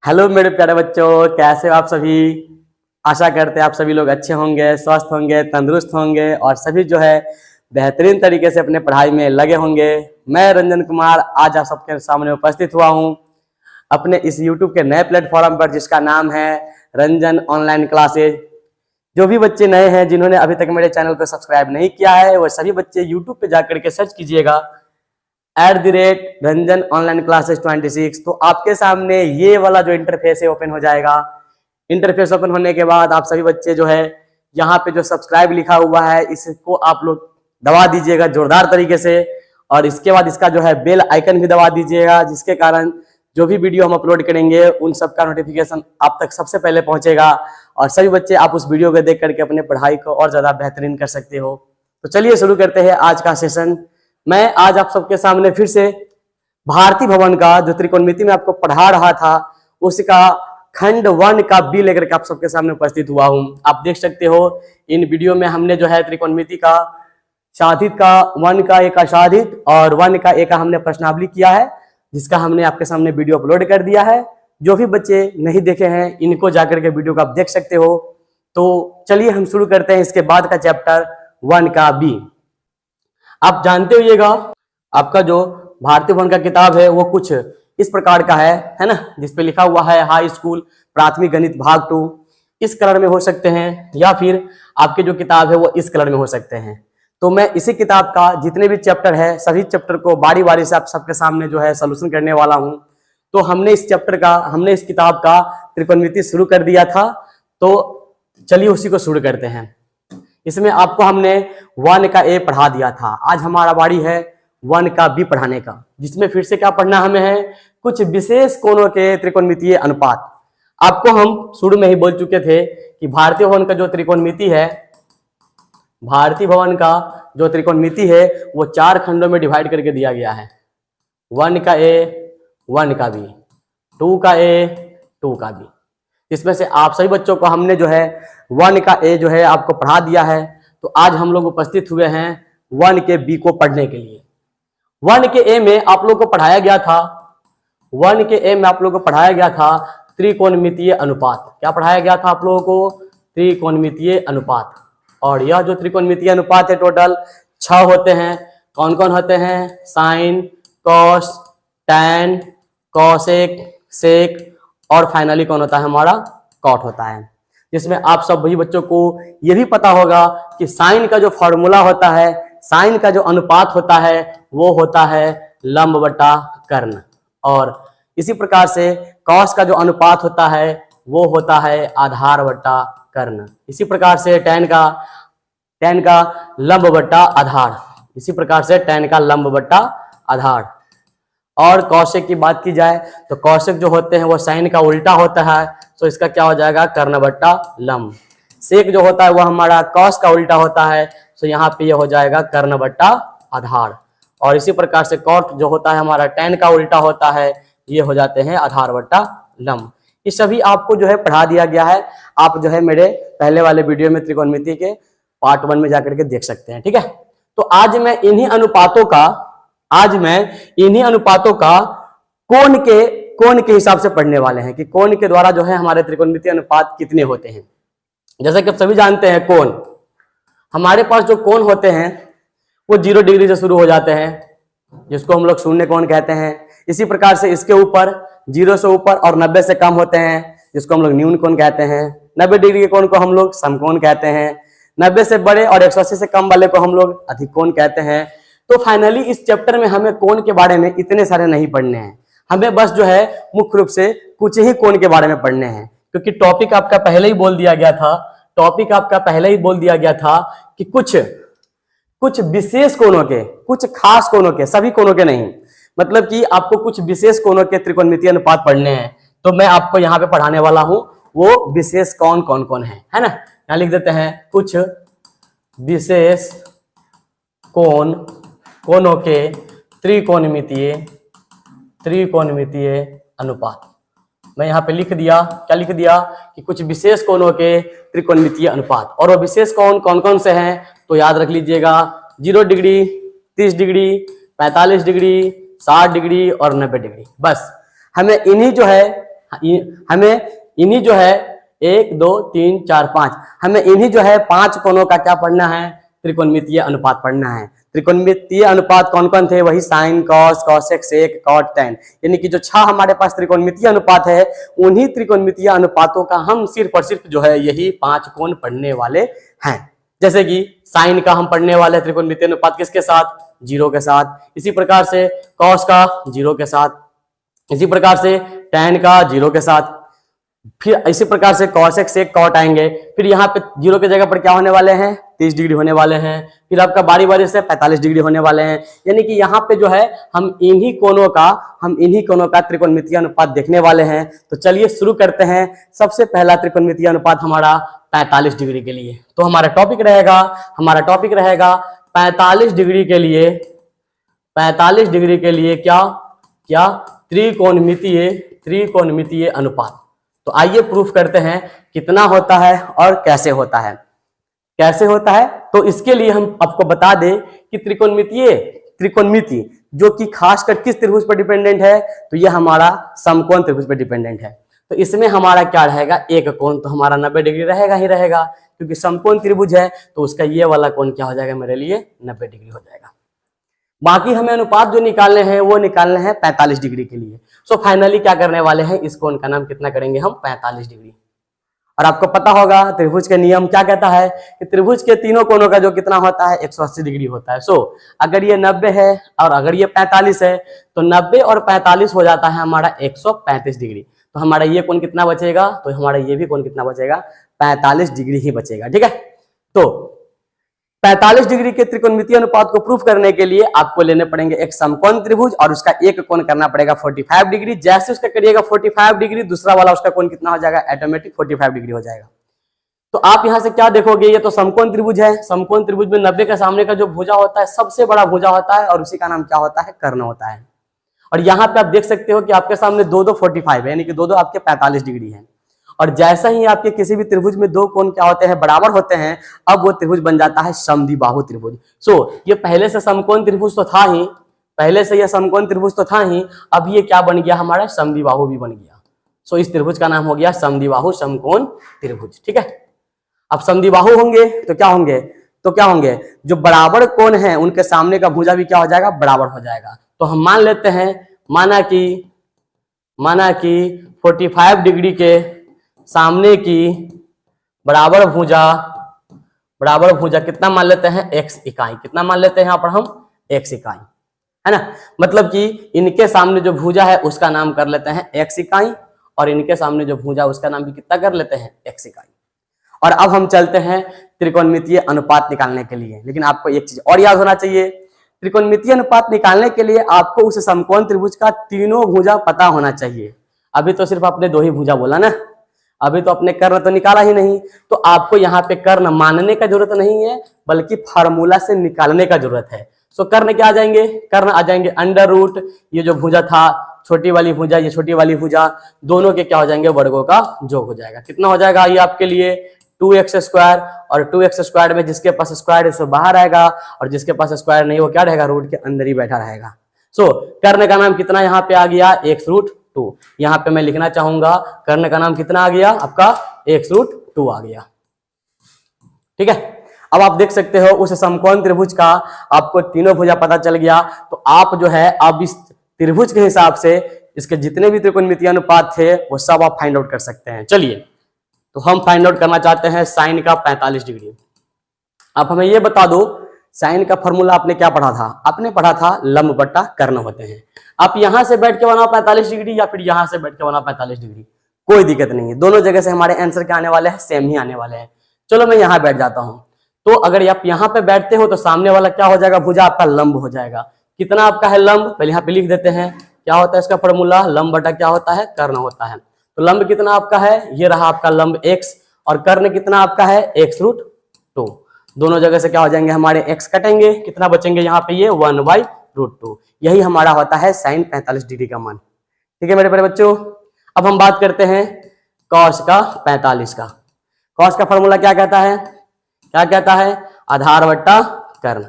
Hello मेरे प्यारे बच्चों, कैसे हो आप सभी। आशा करते हैं आप सभी लोग अच्छे होंगे, स्वस्थ होंगे, तंदुरुस्त होंगे और सभी जो है बेहतरीन तरीके से अपने पढ़ाई में लगे होंगे। मैं रंजन कुमार आज आप सबके सामने उपस्थित हुआ हूं अपने इस यूट्यूब के नए प्लेटफॉर्म पर जिसका नाम है रंजन ऑनलाइन क्लासेज। जो भी बच्चे नए हैं जिन्होंने अभी तक मेरे चैनल को सब्सक्राइब नहीं किया है वो सभी बच्चे यूट्यूब पे जाकर के सर्च कीजिएगा @रंजन ऑनलाइन क्लासेस 26। तो आपके सामने ये वाला जो इंटरफेस है ओपन हो जाएगा। इंटरफेस ओपन होने के बाद आप सभी बच्चे जो है यहाँ पे जो सब्सक्राइब लिखा हुआ है इसको आप लोग दबा दीजिएगा जोरदार तरीके से, और इसके बाद इसका जो है बेल आइकन भी दबा दीजिएगा, जिसके कारण जो भी वीडियो हम अपलोड करेंगे उन सब का नोटिफिकेशन आप तक सबसे पहले पहुंचेगा और सभी बच्चे आप उस वीडियो को देख करके अपने पढ़ाई को और ज्यादा बेहतरीन कर सकते हो। तो चलिए शुरू करते हैं आज का सेशन। मैं आज आप सबके सामने फिर से भारती भवन का जो त्रिकोणमिति में आपको पढ़ा रहा था उसका खंड 1 का बी लेकर के आप सबके सामने उपस्थित हुआ हूं। आप देख सकते हो इन वीडियो में हमने जो है त्रिकोणमिति का साधित का 1 का एक साधित और 1 का एक हमने प्रश्नावली किया है, जिसका हमने आपके सामने वीडियो अपलोड कर दिया है। जो भी बच्चे नहीं देखे हैं इनको जाकर के वीडियो को आप देख सकते हो। तो चलिए हम शुरू करते हैं इसके बाद का चैप्टर 1 का बी। आप जानते होइएगा आपका जो भारती भवन का किताब है वो कुछ इस प्रकार का है ना, जिसपे लिखा हुआ है हाई स्कूल प्राथमिक गणित भाग 2। इस कलर में हो सकते हैं या फिर आपके जो किताब है वो इस कलर में हो सकते हैं। तो मैं इसी किताब का जितने भी चैप्टर है सभी चैप्टर को बारी बारी से आप सबके सामने जो है सोल्यूशन करने वाला हूं। तो हमने इस किताब का त्रिकोणमिति शुरू कर दिया था, तो चलिए उसी को शुरू करते हैं। इसमें आपको हमने 1 का ए पढ़ा दिया था, आज हमारा बारी है 1 का बी पढ़ाने का, जिसमें फिर से क्या पढ़ना हमें है, कुछ विशेष कोणों के त्रिकोणमितीय अनुपात। आपको हम शुरू में ही बोल चुके थे कि भारतीय भवन का जो त्रिकोणमिति है, भारतीय भवन का जो त्रिकोणमिति है वो 4 खंडों में डिवाइड करके दिया गया है। 1 का ए 1 का बी, 2 का ए 2 का बी। इसमें से आप सभी बच्चों को हमने जो है 1 का ए जो है आपको पढ़ा दिया है। तो आज हम लोग उपस्थित हुए हैं 1 के बी को पढ़ने के लिए। 1 के ए में आप लोग को पढ़ाया गया था 1 के ए में आप लोग को पढ़ाया गया था त्रिकोणमितीय अनुपात। क्या पढ़ाया गया था आप लोगों को? त्रिकोणमितीय अनुपात। और यह जो त्रिकोणमितीय अनुपात है टोटल 6 होते हैं। कौन कौन होते हैं? Sign, cos, tan, cosec, sec और फाइनली कौन होता है? हमारा कॉट होता है। जिसमें आप सब वही बच्चों को यह भी पता होगा कि साइन का जो फॉर्मूला होता है, साइन का जो अनुपात होता है वो होता है लंब बटा कर्ण, और इसी प्रकार से कॉस का जो अनुपात होता है वो होता है आधार बटा कर्ण। इसी प्रकार से टैन का लंब बटा आधार, इसी प्रकार से टैन का लंब बटा आधार। और कौशिक की बात की जाए तो कौशिक जो होते हैं वो साइन का उल्टा होता है, तो इसका क्या हो जाएगा? कर्ण बट्टा लंब। सेक जो होता है वो हमारा कॉस का उल्टा होता है, तो यहाँ पे ये हो जाएगा कर्ण बट्टा आधार। और इसी प्रकार से कॉट जो होता है हमारा टैन का उल्टा होता है, ये हो जाते हैं आधार बट्टा लंब। ये सभी आपको जो है पढ़ा दिया गया है। आप जो है मेरे पहले वाले वीडियो में त्रिकोणमिति के पार्ट 1 में जाकर के देख सकते हैं, ठीक है। तो आज मैं इन्हीं अनुपातों का कोण के हिसाब से पढ़ने वाले हैं कि कोण के द्वारा जो है हमारे त्रिकोणमितीय अनुपात कितने होते हैं। जैसा कि आप सभी जानते हैं कोण, हमारे पास जो कोण होते हैं वो 0 डिग्री से शुरू हो जाते हैं, जिसको हम लोग शून्य कोण कहते हैं। इसी प्रकार से इसके ऊपर 0 से ऊपर और 90 से कम होते हैं, जिसको हम लोग न्यून कोण कहते हैं। 90 डिग्री के कोण को हम लोग समकोण कहते हैं। 90 से बड़े और 180 से कम वाले को हम लोग अधिक कोण कहते हैं। तो फाइनली इस चैप्टर में हमें कोण के बारे में इतने सारे नहीं पढ़ने हैं, हमें बस जो है मुख्य रूप से कुछ ही कोण के बारे में पढ़ने हैं, क्योंकि टॉपिक आपका पहले ही बोल दिया गया था कि कुछ विशेष कोणों के, कुछ खास कोणों के, सभी कोणों के नहीं, मतलब कि आपको कुछ विशेष कोणों के त्रिकोणमितीय अनुपात पढ़ने हैं। तो मैं आपको यहाँ पे पढ़ाने वाला हूं वो विशेष कौन कौन है ना। यहाँ लिख देते हैं कुछ विशेष कोणों के त्रिकोणमितीय अनुपात। मैं यहाँ पे लिख दिया, क्या लिख दिया कि कुछ विशेष कोणों के त्रिकोणमितीय अनुपात। और वो विशेष कोण कौन कौन से हैं तो याद रख लीजिएगा, 0 डिग्री, 30 डिग्री, 45 डिग्री, 60 डिग्री और 90 डिग्री। बस हमें इन्हीं जो है हमें इन्हीं जो है 1 2 3 4 5 हमें इन्हीं जो है 5 कोणों का क्या पढ़ना है, त्रिकोणमितीय अनुपात पढ़ना है। त्रिकोणमितीय अनुपात कौन कौन थे, वही साइन, कॉस, कॉसेक, सेक, कॉट, टैन, यानी कि जो 6 हमारे पास त्रिकोणमितीय अनुपात है, उन्हीं त्रिकोणमितीय अनुपातों का हम सिर्फ और सिर्फ जो है यही 5 कोण पढ़ने वाले हैं। जैसे कि साइन का हम पढ़ने वाले हैं त्रिकोणमितीय अनुपात किसके साथ, 0 के साथ। इसी प्रकार से कॉस का 0 के साथ, इसी प्रकार से टैन का 0 के साथ, फिर इसी प्रकार से कॉसेक, सेक, कॉट आएंगे। फिर यहाँ पे 0 की जगह पर क्या होने वाले हैं, 30 डिग्री होने वाले हैं। फिर आपका बारी बारी से 45 डिग्री होने वाले हैं। यानी कि यहाँ पे जो है हम इन्हीं कोणों का त्रिकोणमितीय अनुपात देखने वाले हैं। तो चलिए शुरू करते हैं। सबसे पहला त्रिकोणमितीय अनुपात हमारा 45 डिग्री के लिए। तो हमारा टॉपिक रहेगा 45 डिग्री के लिए, 45 डिग्री के लिए क्या त्रिकोणमितीय अनुपात। तो आइए प्रूफ करते हैं कितना होता है और कैसे होता है। तो इसके लिए हम आपको बता दें कि त्रिकोणमिति जो कि खासकर किस त्रिभुज पर डिपेंडेंट है, तो ये हमारा समकोण त्रिभुज पर डिपेंडेंट है। तो इसमें हमारा क्या रहेगा, एक कोण, तो हमारा 90 डिग्री रहेगा ही रहेगा, क्योंकि समकोण त्रिभुज है तो उसका ये वाला कोण क्या हो जाएगा मेरे लिए, 90 डिग्री हो जाएगा। बाकी हमें अनुपात जो निकालने हैं वो निकालने हैं 45 डिग्री के लिए। सो फाइनली क्या करने वाले हैं, इस कोण का नाम कितना करेंगे हम, 45 डिग्री। और आपको पता होगा त्रिभुज के नियम क्या कहता है कि त्रिभुज के तीनों कोणों का जो कितना होता है, 180 डिग्री होता है। सो अगर ये 90 है और अगर ये 45 है, तो 90 और 45 हो जाता है हमारा 135 डिग्री। तो हमारा ये कोण कितना बचेगा, तो हमारा ये भी कोण कितना बचेगा, 45 डिग्री ही बचेगा। ठीक है, तो 45 डिग्री के त्रिकोणमितीय अनुपात को प्रूफ करने के लिए आपको लेने पड़ेंगे एक समकोण त्रिभुज और उसका एक कोण करना पड़ेगा 45 डिग्री। जैसे उसका करिएगा 45 डिग्री, दूसरा वाला उसका कोण कितना हो जाएगा, ऑटोमेटिक 45 डिग्री हो जाएगा। तो आप यहां से क्या देखोगे, ये तो समकोण त्रिभुज है। समकोण त्रिभुज में 90 का सामने का जो भुजा होता है सबसे बड़ा भुजा होता है और उसी का नाम क्या होता है, कर्ण होता है। और यहाँ पे आप देख सकते हो कि आपके सामने दो 45 है, यानी कि दो आपके 45 डिग्री है। और जैसा ही आपके किसी भी त्रिभुज में दो कोण क्या होते हैं, बराबर होते हैं, अब वो त्रिभुज बन जाता है समद्विबाहु त्रिभुज। ये पहले से समकोण त्रिभुज तो था ही, अब ये क्या बन गया, हमारा समद्विबाहु भी बन गया। इस त्रिभुज का नाम हो गया समद्विबाहु समकोण त्रिभुज। ठीक है, अब समद्विबाहु होंगे तो क्या होंगे, जो बराबर कोण है उनके सामने का भुजा भी क्या हो जाएगा, बराबर हो जाएगा। तो हम मान लेते हैं, माना कि 45 डिग्री के सामने की बराबर भुजा कितना मान लेते हैं, x इकाई। कितना मान लेते हैं यहाँ पर हम, x इकाई, है ना। मतलब कि इनके सामने जो भुजा है उसका नाम कर लेते हैं x इकाई, और इनके सामने जो भुजा उसका नाम भी कितना कर लेते हैं, x इकाई। और अब हम चलते हैं त्रिकोणमितीय अनुपात निकालने के लिए। लेकिन आपको एक चीज और याद होना चाहिए, त्रिकोणमितीय अनुपात निकालने के लिए आपको उस समकोण त्रिभुज का तीनों भुजा पता होना चाहिए। अभी तो सिर्फ आपने दो ही भुजा बोला ना, अभी तो अपने कर्ण तो निकाला ही नहीं। तो आपको यहाँ पे कर्ण मानने का जरूरत नहीं है, बल्कि फार्मूला से निकालने का जरूरत है। कर्ण क्या आ जाएंगे, कर्ण आ जाएंगे अंडर रूट, ये जो भुजा था छोटी वाली भुजा, ये छोटी वाली भुजा, दोनों के क्या हो जाएंगे, वर्गों का योग हो जाएगा। कितना हो जाएगा ये आपके लिए, 2x स्क्वायर, और 2x स्क्वायर में जिसके पास स्क्वायर है सो बाहर आएगा, और जिसके पास स्क्वायर नहीं वो क्या रहेगा, रूट के अंदर ही बैठा रहेगा। कर्ण का नाम कितना यहाँ पे आ गया, x√2। यहाँ पे मैं लिखना चाहूंगा कर्ण का नाम कितना आ गया आपका, x√2 आ गया। ठीक है, अब आप देख सकते हो उस समकोण त्रिभुज का आपको तीनों भुजा पता चल गया। तो आप जो है अब इस त्रिभुज के हिसाब से इसके जितने भी त्रिकोणमितीय अनुपात थे वो सब आप फाइंड आउट कर सकते हैं। चलिए, तो हम फाइंड आउट करना चाहते हैं साइन का 45 डिग्री। आप हमें ये बता दो, साइन का फॉर्मूला आपने क्या पढ़ा था, आपने पढ़ा था लंब बट्टा कर्ण होते हैं। आप यहां से बैठ के बनाओ 45 डिग्री या फिर यहां से बैठ के बनाओ 45 डिग्री, कोई दिक्कत नहीं है। दोनों जगह से हमारे आंसर क्या आने वाले हैं, सेम ही आने वाले हैं। चलो मैं यहां बैठ जाता हूं। तो अगर आप यहां पे बैठते हो तो सामने वाला क्या हो जाएगा, भुजा आपका लंब हो जाएगा। कितना आपका है लंब, पहले यहाँ पे लिख देते हैं, क्या होता है इसका फॉर्मूला, लंब बटा क्या होता है, कर्ण होता है। तो लंब कितना आपका है, ये रहा आपका लंब x, और कर्ण कितना आपका है, x√2। दोनों जगह से क्या हो जाएंगे, हमारे x कटेंगे, कितना बचेंगे यहाँ पे, ये 1/√2। यही हमारा होता है साइन 45 डिग्री का मान। ठीक है मेरे प्यारे बच्चों, अब हम बात करते हैं कॉस का 45 का। कॉस का फॉर्मूला क्या कहता है, आधार बट्टा कर्ण।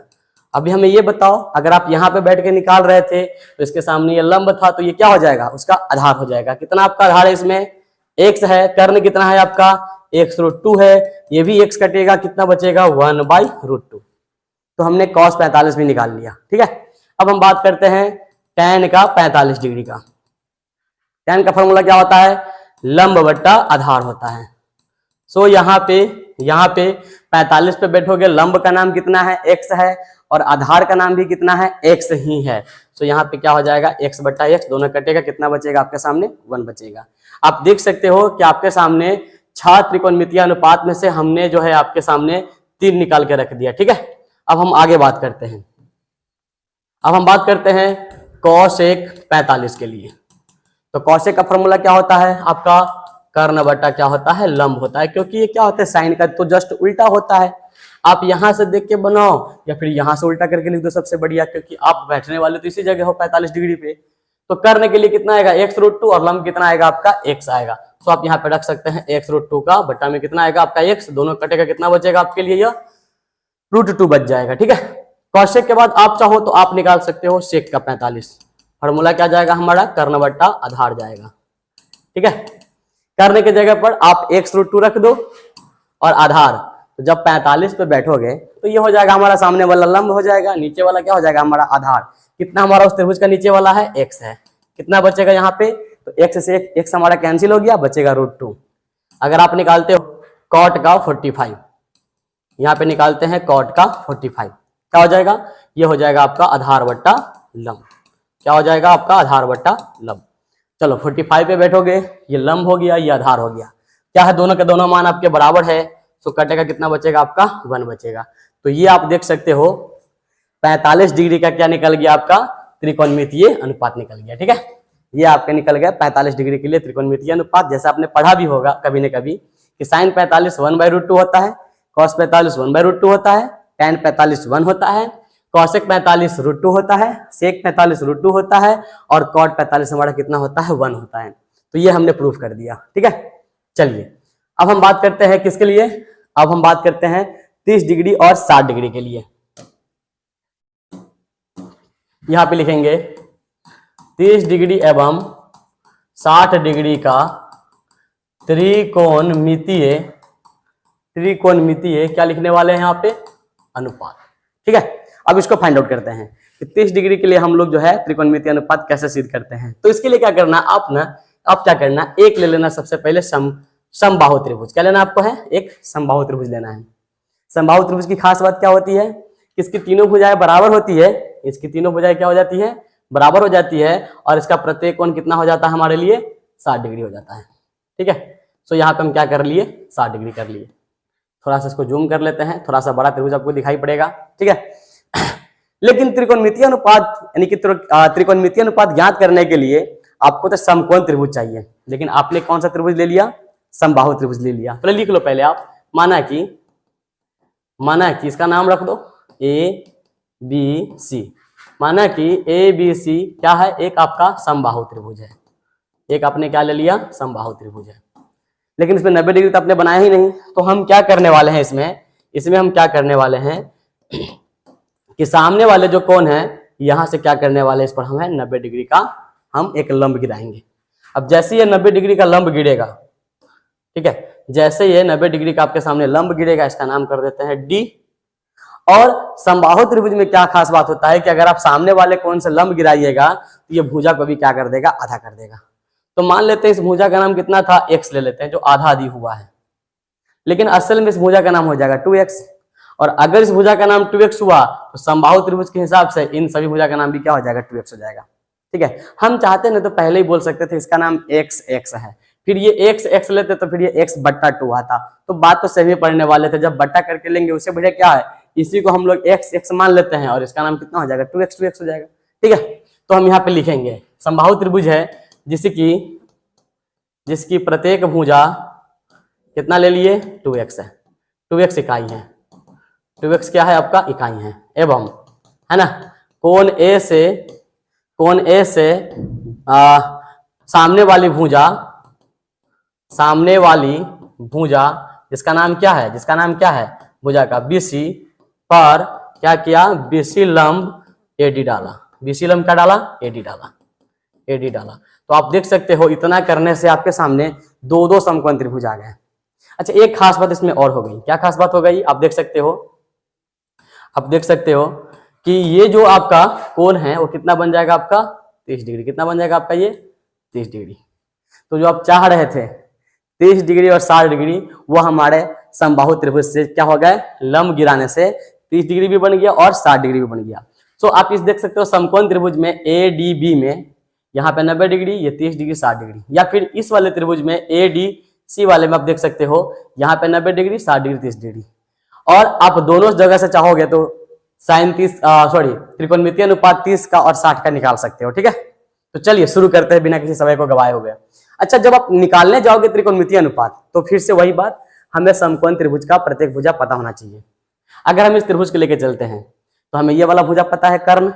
अभी हमें ये बताओ, अगर आप यहाँ पे बैठ के निकाल रहे थे तो इसके सामने ये लंब था, तो ये क्या हो जाएगा, उसका आधार हो जाएगा। कितना आपका आधार है इसमें, x है। कर्ण कितना है आपका, x√2 है। ये भी x कटेगा, कितना बचेगा 1/√2। तो हमने cos 45 भी निकाल लिया। ठीक है, अब हम बात करते हैं tan का 45 डिग्री का। tan का फॉर्मूला क्या होता है, लंब बट्टा आधार होता है। सो यहाँ पे 45 पे बैठोगे, लंब का नाम कितना है, x है, और आधार का नाम भी कितना है, x ही है। सो यहाँ पे क्या हो जाएगा, x बट्टा x, दोनों कटेगा, कितना बचेगा आपके सामने, 1 बचेगा। आप देख सकते हो कि आपके सामने 6 त्रिकोणमितीय अनुपात में से हमने जो है आपके सामने 3 निकाल के रख दिया। ठीक है, अब हम आगे बात करते हैं। अब हम बात करते हैं cos 45 के लिए। तो cos का फॉर्मूला क्या होता है आपका, कर्ण बट्टा क्या होता है, लंब होता है, क्योंकि ये क्या होता है, साइन का तो जस्ट उल्टा होता है। आप यहां से देख के बनाओ या फिर यहां से उल्टा करके लिख दो, सबसे बढ़िया, क्योंकि आप बैठने वाले तो इसी जगह हो 45 डिग्री पे। तो कर्ण के लिए कितना आएगा, x√2, और लंब कितना आएगा आपका, x आएगा। तो आप यहाँ पे रख सकते हैं x√2 का बट्टा में कितना आएगा आपका x, दोनों कटेगा, कितना बचेगा आपके लिए, यह √2 बच जाएगा। ठीक है, कौशिक के बाद आप चाहो तो आप निकाल सकते हो sec का 45। फॉर्मूला क्या जाएगा हमारा, कर्ण बट्टा आधार जाएगा। ठीक है, कर्ण की जगह पर आप x√2 रख दो और आधार। तो जब 45 पे बैठोगे तो ये हो जाएगा हमारा सामने वाला लंब हो जाएगा, नीचे वाला क्या हो जाएगा हमारा आधार। कितना हमारा उस त्रिभुज का नीचे वाला है, x है। कितना बचेगा यहाँ पे, तो x से x हमारा कैंसिल हो गया, बचेगा √2। अगर आप निकालते हो cot का 45, यहाँ पे निकालते हैं cot का 45, क्या हो जाएगा, ये हो जाएगा आपका आधार बट्टा लंब। क्या हो जाएगा आपका, आधार बट्टा लंब। चलो 45 पे बैठोगे, ये लंब हो गया, ये आधार हो गया। क्या है, दोनों के दोनों मान आपके बराबर है। सो कटेगा, कितना बचेगा आपका, 1 बचेगा। तो ये आप देख सकते हो 45 डिग्री का क्या निकल गया आपका, त्रिकोणमितीय अनुपात निकल गया। ठीक है, ये आपका निकल गया 45 डिग्री के लिए त्रिकोणमितीय अनुपात। जैसा आपने पढ़ा भी होगा कभी न कभी कि sin 45 1/√2 होता है, cos 45 1/√2 होता है, tan 45 1 होता है, cosec 45 √2 होता है, sec 45 √2 होता है, और cot 45 हमारा कितना होता है, 1 होता है। तो ये हमने प्रूफ कर दिया। ठीक है, चलिए अब हम बात करते हैं किसके लिए, अब हम बात करते हैं 30 डिग्री और 60 डिग्री के लिए। यहां पे लिखेंगे 30 डिग्री एवं 60 डिग्री का त्रिकोणमितीय क्या लिखने वाले हैं यहाँ पे, अनुपात। ठीक है, अब इसको फाइंड आउट करते हैं कि 30 डिग्री के लिए हम लोग जो है त्रिकोणमितीय अनुपात कैसे सिद्ध करते हैं। तो इसके लिए क्या करना, आप क्या करना, एक ले लेना सबसे पहले समबाहु त्रिभुज। क्या लेना आपको है, एक समबाहु त्रिभुज लेना है। समबाहु त्रिभुज की खास बात क्या होती है, इसकी तीनों भुजाएं बराबर होती है, इसकी तीनों भुजाएं क्या हो जाती है, बराबर हो जाती है, और इसका प्रत्येक कोण कितना हो जाता है हमारे लिए, 60 डिग्री हो जाता है। ठीक है, तो यहाँ पे हम क्या कर लिए, 60 डिग्री कर लिए। थोड़ा सा इसको जूम कर लेते हैं, थोड़ा सा बड़ा त्रिभुज आपको दिखाई पड़ेगा। ठीक है, लेकिन त्रिकोणमितीय अनुपात यानी कि त्रिकोणमितीय अनुपात ज्ञात करने के लिए आपको तो समकोण त्रिभुज चाहिए, लेकिन आपने कौन सा त्रिभुज ले लिया, समबाहु त्रिभुज ले लिया। पहले लिख लो पहले आप, माना कि इसका नाम रख दो ABC। माना कि ABC क्या है, एक आपका समबाहु त्रिभुज है, एक आपने क्या ले लिया, समबाहु त्रिभुज है। लेकिन इसमें 90 डिग्री तो आपने बनाया ही नहीं, तो हम क्या करने वाले हैं, इसमें हम क्या करने वाले हैं कि सामने वाले जो कोण है यहां से क्या करने वाले, इस पर हम 90 डिग्री का हम एक लंब गिराएंगे। अब जैसे ये 90 डिग्री का लंब गिरेगा, ठीक है, जैसे ये 90 डिग्री का आपके सामने लंब गिरेगा, इसका नाम कर देते हैं D। और समबाहु त्रिभुज में क्या खास बात होता है कि अगर आप सामने वाले कोण से लंब गिराइएगा तो ये भुजा को भी क्या कर देगा, आधा कर देगा। तो मान लेते हैं इस भुजा का नाम कितना था, x ले लेते हैं, जो आधा दी हुआ है, लेकिन असल में इस भुजा का नाम हो जाएगा 2x। और अगर इस भुजा का नाम 2x हुआ तो समबाहु त्रिभुज के हिसाब से इन सभी भुजा का नाम भी क्या हो जाएगा, 2x हो जाएगा। ठीक है, हम चाहते ना तो पहले ही बोल सकते थे इसका नाम x है, फिर ये x लेते तो फिर ये x/2 आता, तो बात तो सही पढ़ने वाले थे। जब बट्टा करके लेंगे उससे बढ़िया क्या है, इसी को हम लोग x मान लेते हैं और इसका नाम कितना हो जाएगा, 2x हो जाएगा। ठीक है, तो हम यहाँ पे लिखेंगे समबाहु त्रिभुज है जिसकी प्रत्येक भुजा कितना ले लिए, 2x है, 2x इकाई है, 2x क्या है आपका, इकाई है, एवं है ना कोण A से सामने वाली भुजा जिसका नाम क्या है, भुजा का BC पर क्या किया, बीसी लंब एडी डाला, बीसी लंब क्या डाला, एडी डाला, एडी डाला। तो आप देख सकते हो इतना करने से आपके सामने दो दो समकोण त्रिभुज आ गए। अच्छा, एक खास बात इसमें और हो गई। क्या खास बात हो गई, आप देख सकते हो, आप देख सकते हो कि ये जो आपका कोण है वो कितना बन जाएगा आपका 30 डिग्री। कितना बन जाएगा आपका ये 30 डिग्री। तो जो आप चाह रहे थे 30 डिग्री और 60 डिग्री, वो हमारे समबाहु त्रिभुज से क्या हो गए, लंब गिराने से 30 डिग्री भी बन गया और 60 डिग्री भी बन गया। तो आप इस देख सकते हो समकोण त्रिभुज में ADB में यहाँ पे 90 डिग्री, ये 30 डिग्री 60 डिग्री, या फिर इस वाले त्रिभुज में ADC वाले में आप देख सकते हो यहाँ पे 90 डिग्री 60 डिग्री 30 डिग्री। और आप दोनों जगह से चाहोगे तो साइन 30 त्रिकोणमितीय अनुपात 30 का और 60 का निकाल सकते हो। ठीक है, तो चलिए शुरू करते हैं बिना किसी समय को गवाए हुए। अच्छा, जब आप निकालने जाओगे त्रिकोणमितीय अनुपात तो फिर से वही बात, हमें समकोण त्रिभुज का प्रत्येक भुजा पता होना चाहिए। अगर हम इस त्रिभुज को लेके चलते हैं तो हमें ये वाला भुजा पता है कर्ण,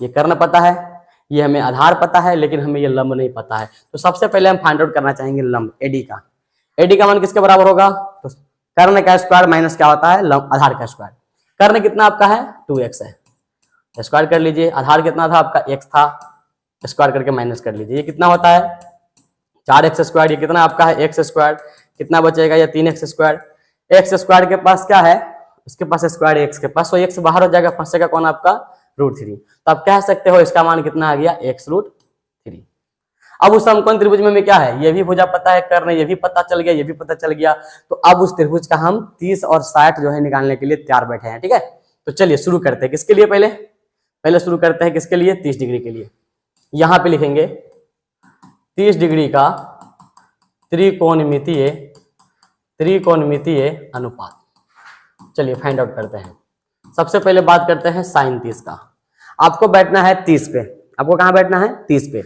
ये कर्ण पता है, ये हमें आधार पता है, लेकिन हमें ये लंब नहीं पता है। तो सबसे पहले हम फाइंड आउट करना चाहेंगे लंब एडी का। एडी का मान किसके बराबर होगा, तो कर्ण का स्क्वायर माइनस क्या होता है, लंब आधार का स्क्वायर। कर्ण कितना आपका है 2x है, स्क्वायर कर लीजिए। आधार कितना था आपका x था, स्क्वायर करके माइनस कर लीजिए। ये कितना होता है 4x स्क्वायर। ये कितना आपका है x स्क्वायर, कितना बचेगा ये 3x स्क्वायर। x स्क्वायर के पास क्या है, उसके पास स्क्वायर x के पास, तो x बाहर हो जाएगा, फंसेगा कौन आपका √3। तो आप कह सकते हो इसका मान कितना आ गया x√3। अब उस समकोण त्रिभुज में क्या है, ये भी भुजा पता है कर्ण, ये भी पता चल गया, ये भी पता चल गया। तो अब उस त्रिभुज का हम 30 और 60 जो है निकालने के लिए तैयार बैठे हैं। ठीक है, तो चलिए शुरू करते हैं। किसके लिए, पहले शुरू करते हैं किसके लिए, 30 डिग्री के लिए। यहां पे लिखेंगे 30 डिग्री का त्रिकोणमितीय अनुपात। चलिए फाइंड आउट करते हैं। सबसे पहले बात करते हैं साइन 30 का। आपको बैठना है 30 पे। आपको कहां बैठना है 30 पे।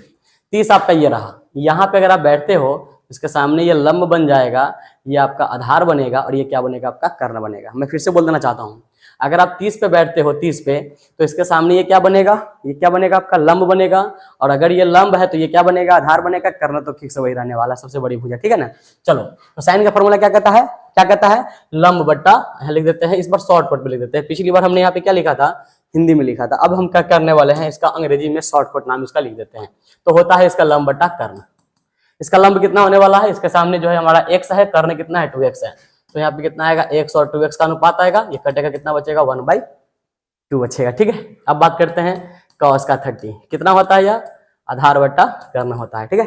30 आपका ये रहा, यहाँ पे अगर आप बैठते हो इसके सामने ये लंब बन जाएगा, ये आपका आधार बनेगा और ये क्या बनेगा आपका कर्ण बनेगा। मैं फिर से बोल देना चाहता हूँ, अगर आप 30 पे बैठते हो 30 पे, तो इसके सामने ये क्या बनेगा, ये क्या बनेगा आपका लंब बनेगा। और अगर ये लंब है तो ये क्या बनेगा, आधार बनेगा। कर्ण तो ठीक से वही रहने वाला, सबसे बड़ी भुजा। ठीक है ना। चलो, तो साइन का फॉर्मूला क्या कहता है, क्या कहता है, लंब बट्टा, यहाँ लिख देते हैं, इस बार शॉर्टकट पे लिख देते हैं। पिछली बार हमने यहाँ पे क्या लिखा था, हिंदी में लिखा था। अब हम क्या करने वाले हैं, इसका अंग्रेजी में शॉर्टकट नाम इसका लिख देते हैं। तो होता है इसका लंब बट्टा कर्ण। इसका लंब कितना होने वाला है, इसके सामने जो है हमारा x है, कर्ण कितना है 2x है। तो यहाँ पे कितना आएगा, x और 2x का अनुपात आएगा, ये कटेगा, कितना बचेगा 1/2 बचेगा। ठीक है, अब बात करते हैं cos का 30 कितना होता है, यह आधार बट्टा कर्ण होता है। ठीक है,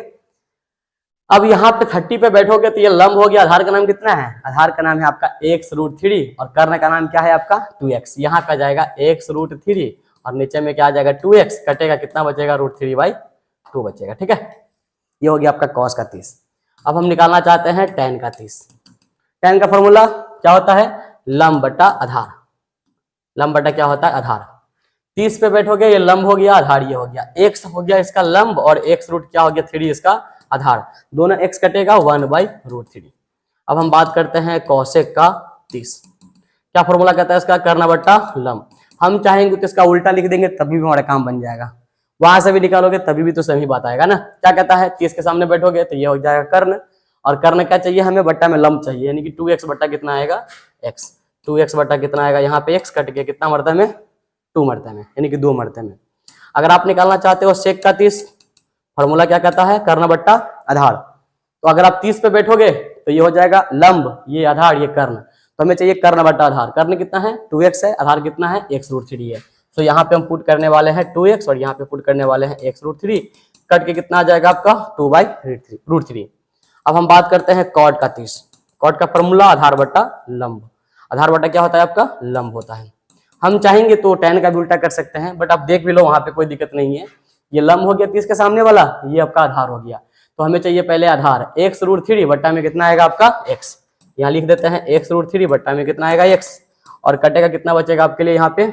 अब यहाँ पे 30 पे बैठोगे तो ये लंब हो गया। आधार का नाम कितना है, आधार का नाम है आपका x√3 और कर्ण का नाम क्या है आपका 2x। यहाँ पे आ जाएगा x√3 और नीचे में क्या आ जाएगा 2x, कटेगा, कितना बचेगा √3/2 बचेगा। ठीक है, ये हो गया आपका cos का 30। अब हम निकालना चाहते हैं tan का 30। tan का फॉर्मूला क्या होता है, लंब बट्टा आधार। लंब बट्टा क्या होता है, आधार। 30 पे बैठोगे, ये लंब हो गया, आधार ये हो गया, x हो गया इसका लंब और x रूट क्या हो गया 3 इसका आधार। दोनों x कटेगा 1/√3। अब हम बात करते हैं cosec का 30। क्या फॉर्मूला कहता है इसका, कर्ण बट्टा लंब। हम चाहेंगे तो इसका उल्टा लिख देंगे तभी भी हमारा काम बन जाएगा। वहां से भी निकालोगे तभी भी तो सही बात आएगा ना। क्या कहता है, 30 के सामने बैठोगे तो ये हो जाएगा कर्ण, और कर्ण क्या चाहिए हमें, बट्टा में लंब चाहिए, यानी कि 2x बट्टा कितना आएगा x। 2x बट्टा कितना आएगा, यहाँ पे x कट के कितना मरते में 2 मरते में, यानी कि 2 मरते में। अगर आप निकालना चाहते हो सेक का 30, फॉर्मूला क्या कहता है, कर्ण बट्टा आधार। तो अगर आप 30 पे बैठोगे तो ये हो जाएगा लंब, ये आधार, ये कर्ण। तो हमें चाहिए कर्ण बट्टा आधार। कर्ण कितना है 2x है, आधार कितना है x√3 है। तो यहाँ पे हम पुट करने वाले हैं 2x और यहाँ पे पुट करने वाले हैं x√3, कट के कितना आ जाएगा आपका 2/√3। अब हम बात करते हैं कॉट का 30। कॉट का फॉर्मूला आधार बट्टा लंब। आधार बट्टा क्या होता है आपका लंब होता है। हम चाहेंगे तो tan का भी उल्टा कर सकते हैं, बट आप देख भी लो वहां पे कोई दिक्कत नहीं है। ये लंब हो गया 30 के सामने वाला, ये आपका आधार हो गया। तो हमें चाहिए पहले आधार, x√3 बट्टा में कितना आएगा आपका x। यहाँ लिख देते हैं x√3 बट्टा में कितना आएगा x, और कटेगा कितना बचेगा आपके लिए यहाँ पे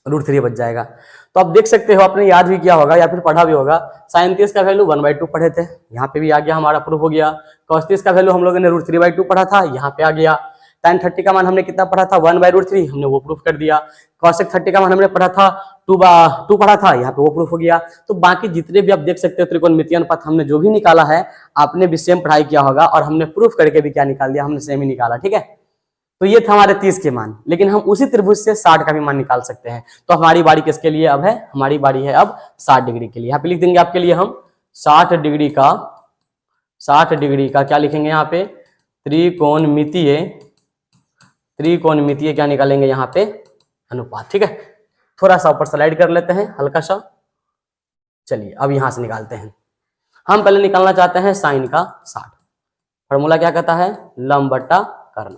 √3 बच जाएगा। तो आप देख सकते हो, आपने याद भी किया होगा या फिर पढ़ा भी होगा, sin 30 का वैल्यू 1/2 पढ़े थे, यहाँ पे भी आ गया, हमारा प्रूफ हो गया। cos 30 का वैल्यू हम लोगों ने √3/2 पढ़ा था, यहाँ पे आ गया। tan 30 का मान हमने कितना पढ़ा था 1/√3, हमने वो प्रूफ कर दिया। cosec 30 का मान हमने पढ़ा था 2 पढ़ा था, यहाँ पे वो प्रूफ हो गया। तो बाकी जितने भी आप देख सकते हो त्रिकोणमितीय अनुपात हमने जो भी निकाला है, आपने भी सेम पढ़ाई किया होगा और हमने प्रूफ करके भी क्या निकाल दिया, हमने सेम ही निकाला। ठीक है, तो ये था हमारे 30 के मान, लेकिन हम उसी त्रिभुज से 60 का भी मान निकाल सकते हैं। तो हमारी बारी किसके लिए अब है, हमारी बारी है अब 60 डिग्री के लिए। यहाँ पे लिख देंगे आपके लिए हम 60 डिग्री का क्या लिखेंगे यहाँ पे, त्रिकोणमितीय क्या निकालेंगे यहाँ पे, अनुपात। ठीक है, थोड़ा सा ऊपर स्लाइड कर लेते हैं हल्का सा। चलिए अब यहां से निकालते हैं। हम पहले निकालना चाहते हैं साइन का 60। फॉर्मूला क्या कहता है, लंब बट्टा कर्ण।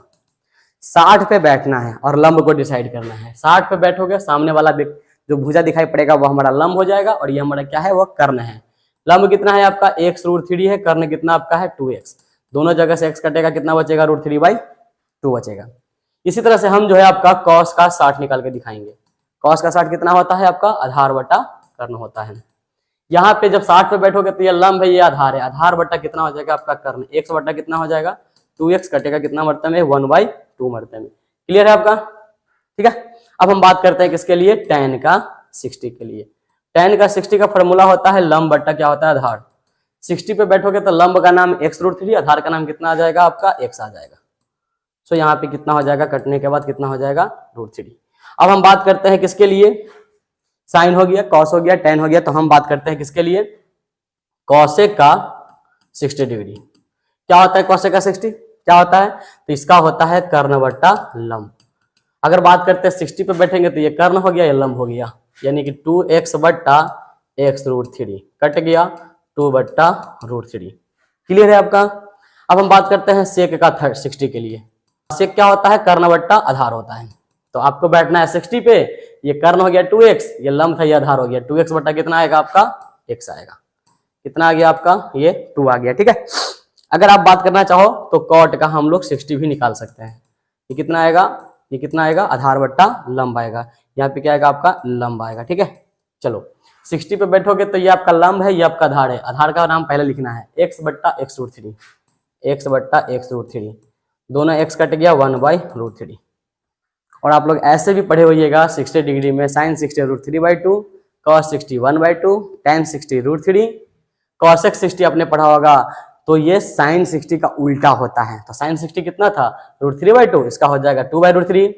60 पे बैठना है और लंब को डिसाइड करना है। 60 पे बैठोगे, सामने वाला जो भुजा दिखाई पड़ेगा वो हमारा लंब हो जाएगा, और ये हमारा क्या है, वो कर्ण है। लंब कितना है आपका, x√3 है, कर्ण कितना आपका है 2x। दोनों जगह से x कटेगा, कितना बचेगा, √3/2 बचेगा। इसी तरह से हम जो है आपका cos का 60 निकाल के दिखाएंगे। cos का 60 कितना होता है आपका, आधार बटा कर्ण होता है। यहाँ पे जब 60 पे बैठोगे तो ये लंब है, ये आधार है, आधार बटा कितना हो जाएगा आपका कर्ण, x बटा कितना हो जाएगा 2x, कटेगा कितना मरते में, 1/2 मरते में। क्लियर है आपका, ठीक है। अब हम बात करते हैं किसके लिए, tan का 60 के लिए। tan का 60 का फॉर्मूला होता है लंब बट्टा क्या होता है, आधार। 60 पे बैठोगे तो लंब का नाम x√3, आधार का नाम कितना आ जाएगा आपका x आ जाएगा। सो यहाँ पे कितना हो जाएगा, कटने के बाद कितना हो जाएगा, √3। अब हम बात करते हैं किसके लिए, साइन हो गया, कॉस हो गया, tan हो गया, तो हम बात करते हैं किसके लिए, कॉसेक का 60 डिग्री। क्या होता है कॉसेक का 60, क्या होता है, तो इसका होता है कर्ण बट्टा लंब। अगर बात करते हैं 60 पे बैठेंगे तो ये कर्ण हो गया, ये लंब हो गया, यानी कि 2x बट्टा x√3 कट गया 2 बट्टा √3। क्लियर है आपका। अब हम बात करते हैं सेक का 60 के लिए। सेक क्या होता है, कर्ण बट्टा आधार होता है। तो आपको बैठना है 60 पे, ये कर्ण हो गया 2x, ये लंब था, ये आधार हो गया 2x बट्टा कितना आएगा आपका, x आएगा। कितना आ गया आपका, ये 2 आ गया। ठीक है, अगर आप बात करना चाहो तो कॉट का हम लोग 60 भी निकाल सकते हैं। ये कितना आएगा, ये कितना आएगा, आधार बट्टा लंब आएगा। यहाँ पे क्या आएगा आपका, लंब आएगा। ठीक है, चलो 60 पे बैठोगे तो ये आपका लंब है, ये आपका आधार है। आधार का नाम पहले लिखना है x बट्टा x√3, x बट्टा x√3, दोनों x कट गया 1/√3। और आप लोग ऐसे भी पढ़े होइएगा 60 डिग्री में साइन 60 √3/2, cos 60 1/2, tan 60 √3, cosec 60 आपने पढ़ा होगा, तो ये साइन 60 का उल्टा होता है। तो साइन 60 कितना था, √3/2, इसका हो जाएगा 2/√3।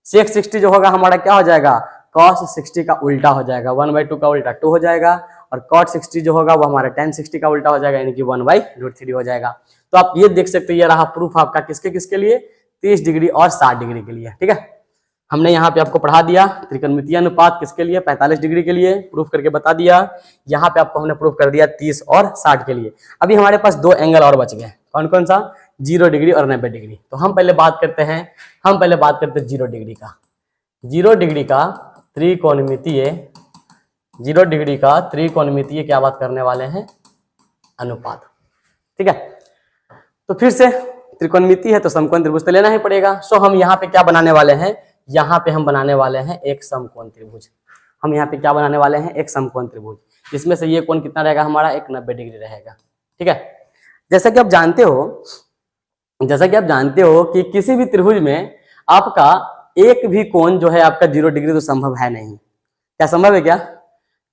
sec 60 जो होगा हमारा क्या हो जाएगा, cos 60 का उल्टा हो जाएगा, 1/2 का उल्टा 2 हो जाएगा, और cot 60 जो होगा वो हमारा tan 60 का उल्टा हो जाएगा, यानी कि 1/√3 हो जाएगा। तो आप ये देख सकते हैं, ये रहा प्रूफ आपका किसके किसके लिए, 30 डिग्री और 60 डिग्री के लिए। ठीक है, हमने यहाँ पे आपको पढ़ा दिया त्रिकोणमितीय अनुपात किसके लिए, 45 डिग्री के लिए प्रूफ करके बता दिया। यहाँ पे आपको हमने प्रूफ कर दिया 30 और 60 के लिए। अभी हमारे पास 2 एंगल और बच गए, कौन कौन सा, 0 डिग्री और 90 डिग्री। तो हम पहले बात करते हैं 0 डिग्री का। 0 डिग्री का त्रिकोणमितीय क्या बात करने वाले हैं, अनुपात। ठीक है, तो फिर से त्रिकोणमितीय है तो समकोण त्रिभुज तो लेना ही पड़ेगा। सो हम यहाँ पे क्या बनाने वाले हैं, यहाँ पे हम बनाने वाले हैं एक समकोण त्रिभुज। हम यहाँ पे क्या बनाने वाले हैं, एक समकोण त्रिभुज, जिसमें से ये कोण कितना रहेगा हमारा, एक 90 डिग्री रहेगा। ठीक है, जैसा कि आप जानते हो कि किसी भी त्रिभुज में आपका एक भी कोण जो है आपका 0 डिग्री तो संभव है नहीं। क्या संभव है क्या,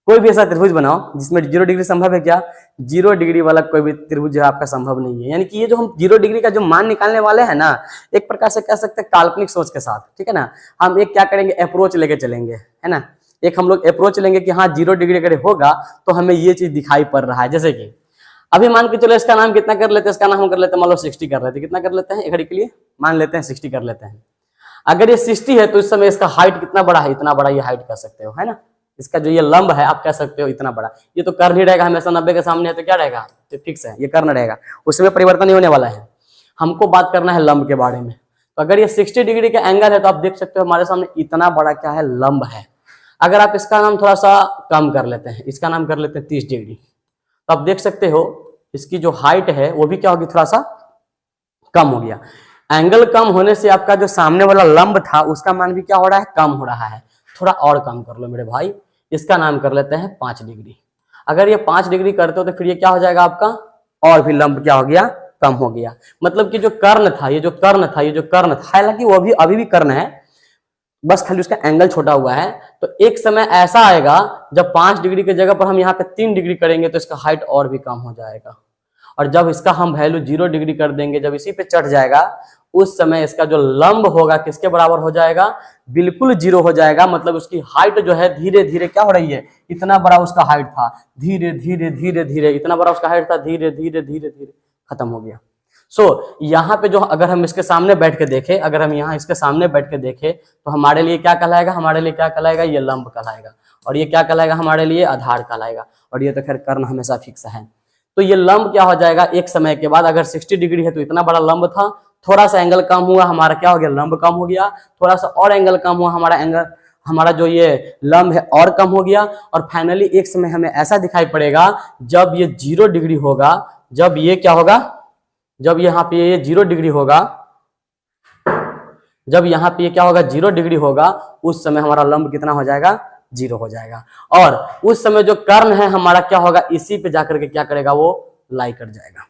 कोई भी ऐसा त्रिभुज बनाओ जिसमें 0 डिग्री संभव है क्या, 0 डिग्री वाला कोई भी त्रिभुज जो है आपका संभव नहीं है। यानी कि ये जो हम 0 डिग्री का जो मान निकालने वाले हैं ना, एक प्रकार से कह सकते हैं काल्पनिक सोच के साथ। ठीक है ना, हम एक क्या करेंगे, अप्रोच लेके चलेंगे, है ना, एक हम लोग अप्रोच लेंगे कि हाँ 0 डिग्री अगर होगा तो हमें ये चीज दिखाई पड़ रहा है। जैसे कि अभी मान के चलो इसका नाम कितना कर लेते हैं, इसका नाम हम कर लेते हैं मान लो 60 कर लेते हैं। कितना कर लेते हैं, एक घड़ी के लिए मान लेते हैं 60 कर लेते हैं। अगर ये 60 है तो इस समय इसका हाइट कितना बड़ा है, इतना बड़ा ये हाइट कह सकते हो, है ना। इसका जो ये लंब है आप कह सकते हो इतना बड़ा, ये तो कर्ण ही रहेगा हमेशा, 90 के सामने है तो क्या रहेगा, तो फिक्स है, ये कर्ण रहेगा, उसमें परिवर्तन नहीं होने वाला है। हमको बात करना है लंब के बारे में। तो अगर ये 60 डिग्री का एंगल है तो आप देख सकते हो हमारे सामने इतना बड़ा क्या है, लंब है। अगर आप इसका नाम थोड़ा सा कम कर लेते हैं, इसका नाम कर लेते हैं 30 डिग्री, तो आप देख सकते हो इसकी जो हाइट है वो भी क्या होगी, थोड़ा सा कम हो गया। एंगल कम होने से आपका जो सामने वाला लंब था उसका मान भी क्या हो रहा है, कम हो रहा है। थोड़ा और कम कर लो मेरे भाई, इसका नाम कर लेते हैं 5 डिग्री। अगर ये 5 डिग्री करते हो तो फिर ये क्या हो जाएगा आपका, और भी लंब क्या हो गया, कम हो गया। मतलब कि जो कर्ण था, ये जो कर्ण था, हालांकि वो भी अभी भी कर्ण है, बस खाली उसका एंगल छोटा हुआ है। तो एक समय ऐसा आएगा जब 5 डिग्री की जगह पर हम यहाँ पे 3 डिग्री करेंगे तो इसका हाइट और भी कम हो जाएगा। और जब इसका हम वैल्यू 0 डिग्री कर देंगे, जब इसी पे चढ़ जाएगा, उस समय इसका जो लंब होगा किसके बराबर हो जाएगा, बिल्कुल 0 हो जाएगा। मतलब उसकी हाइट जो है धीरे धीरे क्या हो रही है, इतना बड़ा उसका हाइट था, धीरे धीरे धीरे धीरे इतना बड़ा उसका हाइट था, धीरे धीरे धीरे धीरे खत्म हो गया। यहाँ पे जो अगर हम इसके सामने बैठ के देखें, अगर हम यहाँ इसके सामने बैठ के देखें तो हमारे लिए क्या कहलाएगा, हमारे लिए क्या कहलाएगा, ये लंब कहलाएगा। और ये क्या कहलाएगा, हमारे लिए आधार कहलाएगा। और ये तो खैर कर्ण हमेशा फिक्स है। तो ये लंब क्या हो जाएगा, एक समय के बाद अगर 60 डिग्री है तो इतना बड़ा लंब था, थोड़ा सा एंगल कम हुआ, हमारा क्या हो गया, लंब कम हो गया। थोड़ा सा और एंगल कम हुआ, हमारा जो ये लंब है और कम हो गया। और फाइनली एक समय हमें ऐसा दिखाई पड़ेगा जब ये 0 डिग्री होगा, जब ये क्या होगा, जब यहाँ पे ये 0 डिग्री होगा, जब यहाँ पे क्या होगा 0 डिग्री होगा, उस समय हमारा लंब कितना हो जाएगा, 0 हो जाएगा। और उस समय जो कर्ण है हमारा क्या होगा, इसी पे जाकर के क्या करेगा, वो लाई कर जाएगा।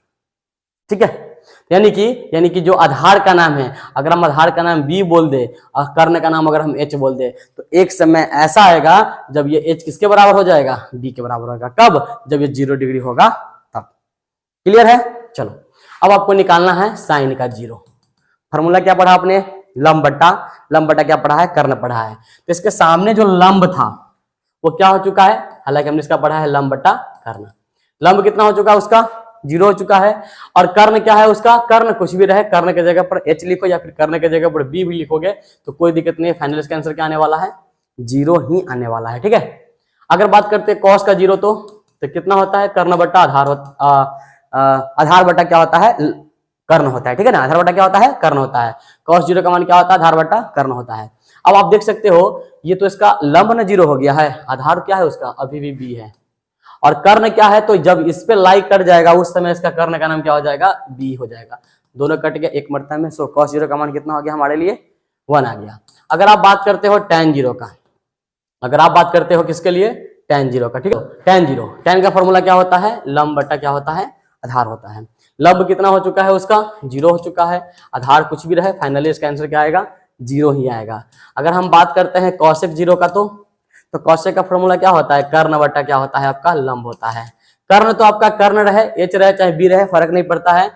ठीक है, यानी कि जो आधार का नाम है, अगर हम आधार का नाम B बोल दे और कर्ण का नाम अगर हम H बोल दे, तो एक समय ऐसा आएगा जब ये H किसके बराबर हो जाएगा, B के बराबर होगा। कब, जब ये 0 डिग्री होगा तब। क्लियर है। चलो अब आपको निकालना है साइन का 0। फॉर्मूला क्या पढ़ा आपने, लंब बट्टा क्या पढ़ा है, कर्ण पढ़ा है। तो इसके सामने जो लंब था वो क्या हो चुका है, हालांकि हमने इसका पढ़ा है लंब बट्टा कर्ण। लंब कितना हो चुका है उसका, 0 हो चुका है। और कर्ण क्या है उसका, कर्ण कुछ भी रहे, कर्ण की जगह पर H लिखो या फिर कर्ण की जगह पर B भी लिखोगे तो कोई दिक्कत नहीं है। फाइनल इसका आंसर क्या आने वाला है, 0 ही आने वाला है। ठीक है। अगर बात करते हैं कॉस का 0 तो कितना होता है, कर्ण बट्टा आधार बट्टा क्या होता है, कर्ण होता है। ठीक है ना, आधार बट्टा क्या होता है, कर्ण होता है। cos 0 का मान क्या होता है, आधार बट्टा कर्ण होता है। अब आप देख सकते हो ये तो इसका लंब ना 0 हो गया है, आधार क्या है उसका, अभी भी B है। और कर्ण क्या है, तो जब इस पे लाई कट जाएगा उस समय इसका कर्ण का नाम क्या हो जाएगा, B हो जाएगा। दोनों कट गया एक मरतबा में। सो cos 0 का मान कितना हो गया हमारे लिए, 1 आ गया। अगर आप बात करते हो tan 0 का, अगर आप बात करते हो किसके लिए, tan 0 का। ठीक है, tan का फॉर्मूला क्या होता है, लंब बट्टा क्या होता है, आधार होता है। लंब कितना हो चुका है उसका, 0 हो चुका है। आधार कुछ भी रहे, फाइनली इसका आंसर क्या आएगा, 0 ही आएगा। अगर हम बात करते हैं cosec 0 का तो cosec का फॉर्मूला क्या होता है, कर्ण बट्टा क्या होता है आपका, लंब होता है। कर्ण तो आपका कर्ण रहे, H रहे चाहे B रहे, फर्क नहीं पड़ता है।